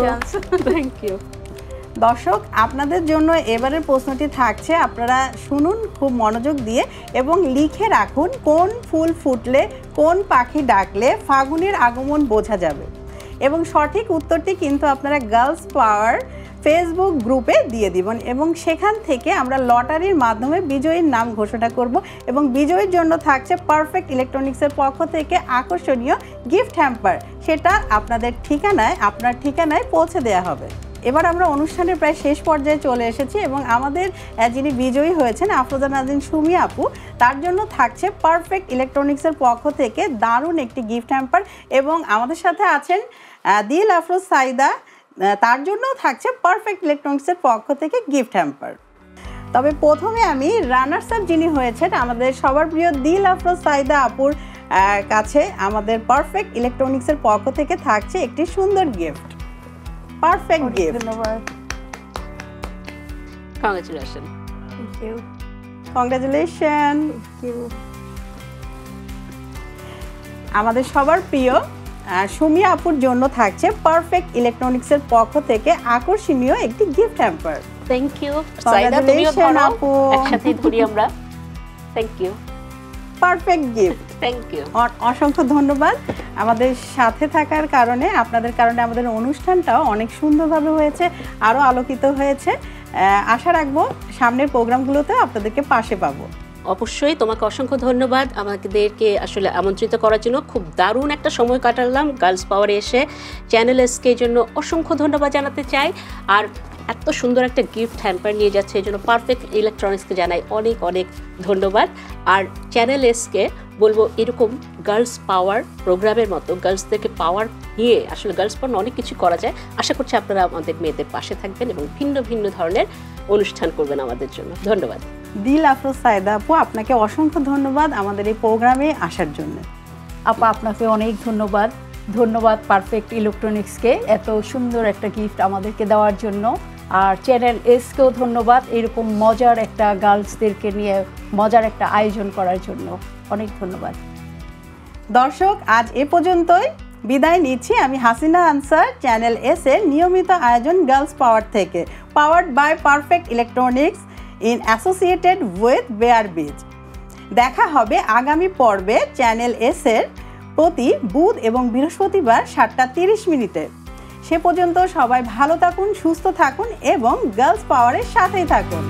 thank you. দর্শক, আপনাদের জন্য এবারের প্রশ্নটি থাকছে, আপনারা শুনুন খুব মনোযোগ দিয়ে এবং লিখে রাখুন কোন ফুল ফুটলে কোন পাখি ডাকলে ফাগুনের আগমন বোঝা যাবে। এবং সঠিক উত্তরটি কিন্তু আপনারা গার্লস পাওয়ার ফেসবুক গ্রুপে দিয়ে দিবেন এবং সেখান থেকে আমরা লটারির মাধ্যমে বিজয়ীর নাম ঘোষণা করব এবং বিজয়ীর জন্য থাকছে পারফেক্ট ইলেকট্রনিক্সের পক্ষ থেকে আকর্ষণীয় গিফট হ্যাম্পার, সেটা আপনাদের ঠিকানায়, আপনার ঠিকানায় পৌঁছে দেওয়া হবে। এবার আমরা অনুষ্ঠানের প্রায় শেষ পর্যায়ে চলে এসেছি এবং আমাদের যিনি বিজয়ী হয়েছেন আফরোজা নাজরিন সুমি আপু, তার জন্য থাকছে পারফেক্ট ইলেকট্রনিক্সের পক্ষ থেকে দারুণ একটি গিফট হ্যাম্পার এবং আমাদের সাথে আছেন দিল আফরোজ সাইদা, তার জন্য থাকছে পারফেক্ট ইলেকট্রনিক্সের পক্ষ থেকে গিফট হ্যাম্পার। তবে প্রথমে আমি রানার্স আপ যিনি হয়েছেন আমাদের সবার প্রিয় দিল আফরোজ সাইদা আপুর কাছে আমাদের পারফেক্ট ইলেকট্রনিক্সের পক্ষ থেকে থাকছে একটি সুন্দর গিফট, পারফেক্ট গিফট। ধন্যবাদ। Congratulation. Thank you. Congratulation. Thank you. আমাদের সবার প্রিয় সুমি আপুর জন্য থাকছে পারফেক্ট ইলেকট্রনিক্সের পক্ষ থেকে আকর্ষণীয় একটি gift hamper. Thank you Saida, তুমিও Congratulations, ধরো, আপু। একসাথেই ধরি আমরা। Thank you. Perfect gift. Thank you. অসংখ্য ধন্যবাদ আমাদের সাথে থাকার কারণে, আপনাদের কারণে আমাদের অনুষ্ঠানটাও অনেক সুন্দরভাবে হয়েছে, আরও আলোকিত হয়েছে। আশা রাখবো সামনের প্রোগ্রামগুলোতে আপনাদেরকে পাশে পাবো। অবশ্যই তোমাকে অসংখ্য ধন্যবাদ আমাদেরকে আসলে আমন্ত্রিত করার জন্য। খুব দারুণ একটা সময় কাটালাম গার্লস পাওয়ারে এসে। চ্যানেল এসকে জন্য অসংখ্য ধন্যবাদ জানাতে চাই। আর এত সুন্দর একটা গিফট হ্যাম্পার নিয়ে যাচ্ছে এই জন্য পারফেক্ট ইলেকট্রনিক্সকে জানাই অনেক অনেক ধন্যবাদ। আর চ্যানেল এসকে বলবো এরকম গার্লস পাওয়ার প্রোগ্রামের মতো গার্লসদেরকে পাওয়ার নিয়ে আসলে গার্লস পাওয়ার অনেক কিছু করা যায়। আশা করছি আপনারা আমাদের মেয়েদের পাশে থাকবেন এবং ভিন্ন ভিন্ন ধরনের অনুষ্ঠান করবেন আমাদের জন্য। ধন্যবাদ। দিল আফরোজ সাইদা আপু, আপনাকে অসংখ্য ধন্যবাদ আমাদের এই প্রোগ্রামে আসার জন্য। আপা, আপনাকে অনেক ধন্যবাদ। ধন্যবাদ পারফেক্ট ইলেকট্রনিক্সকে এত সুন্দর একটা গিফট আমাদেরকে দেওয়ার জন্য। আর চ্যানেল এসকেও ধন্যবাদ এরকম মজার একটা গার্লসদেরকে নিয়ে মজার একটা আয়োজন করার জন্য। অনেক ধন্যবাদ। দর্শক, আজ এ পর্যন্তই বিদায় নিচ্ছি আমি হাসিনা আনসার, চ্যানেল এস এর নিয়মিত আয়োজন গার্লস পাওয়ার থেকে, powered by perfect electronics in associated with Bear Beach. দেখা হবে আগামী পর্বে চ্যানেল এস এর প্রতি বুধ এবং বৃহস্পতিবার 7:30 সে পর্যন্ত সবাই ভালো থাকুন, সুস্থ থাকুন এবং গার্লস পাওয়ারের সাথেই থাকুন।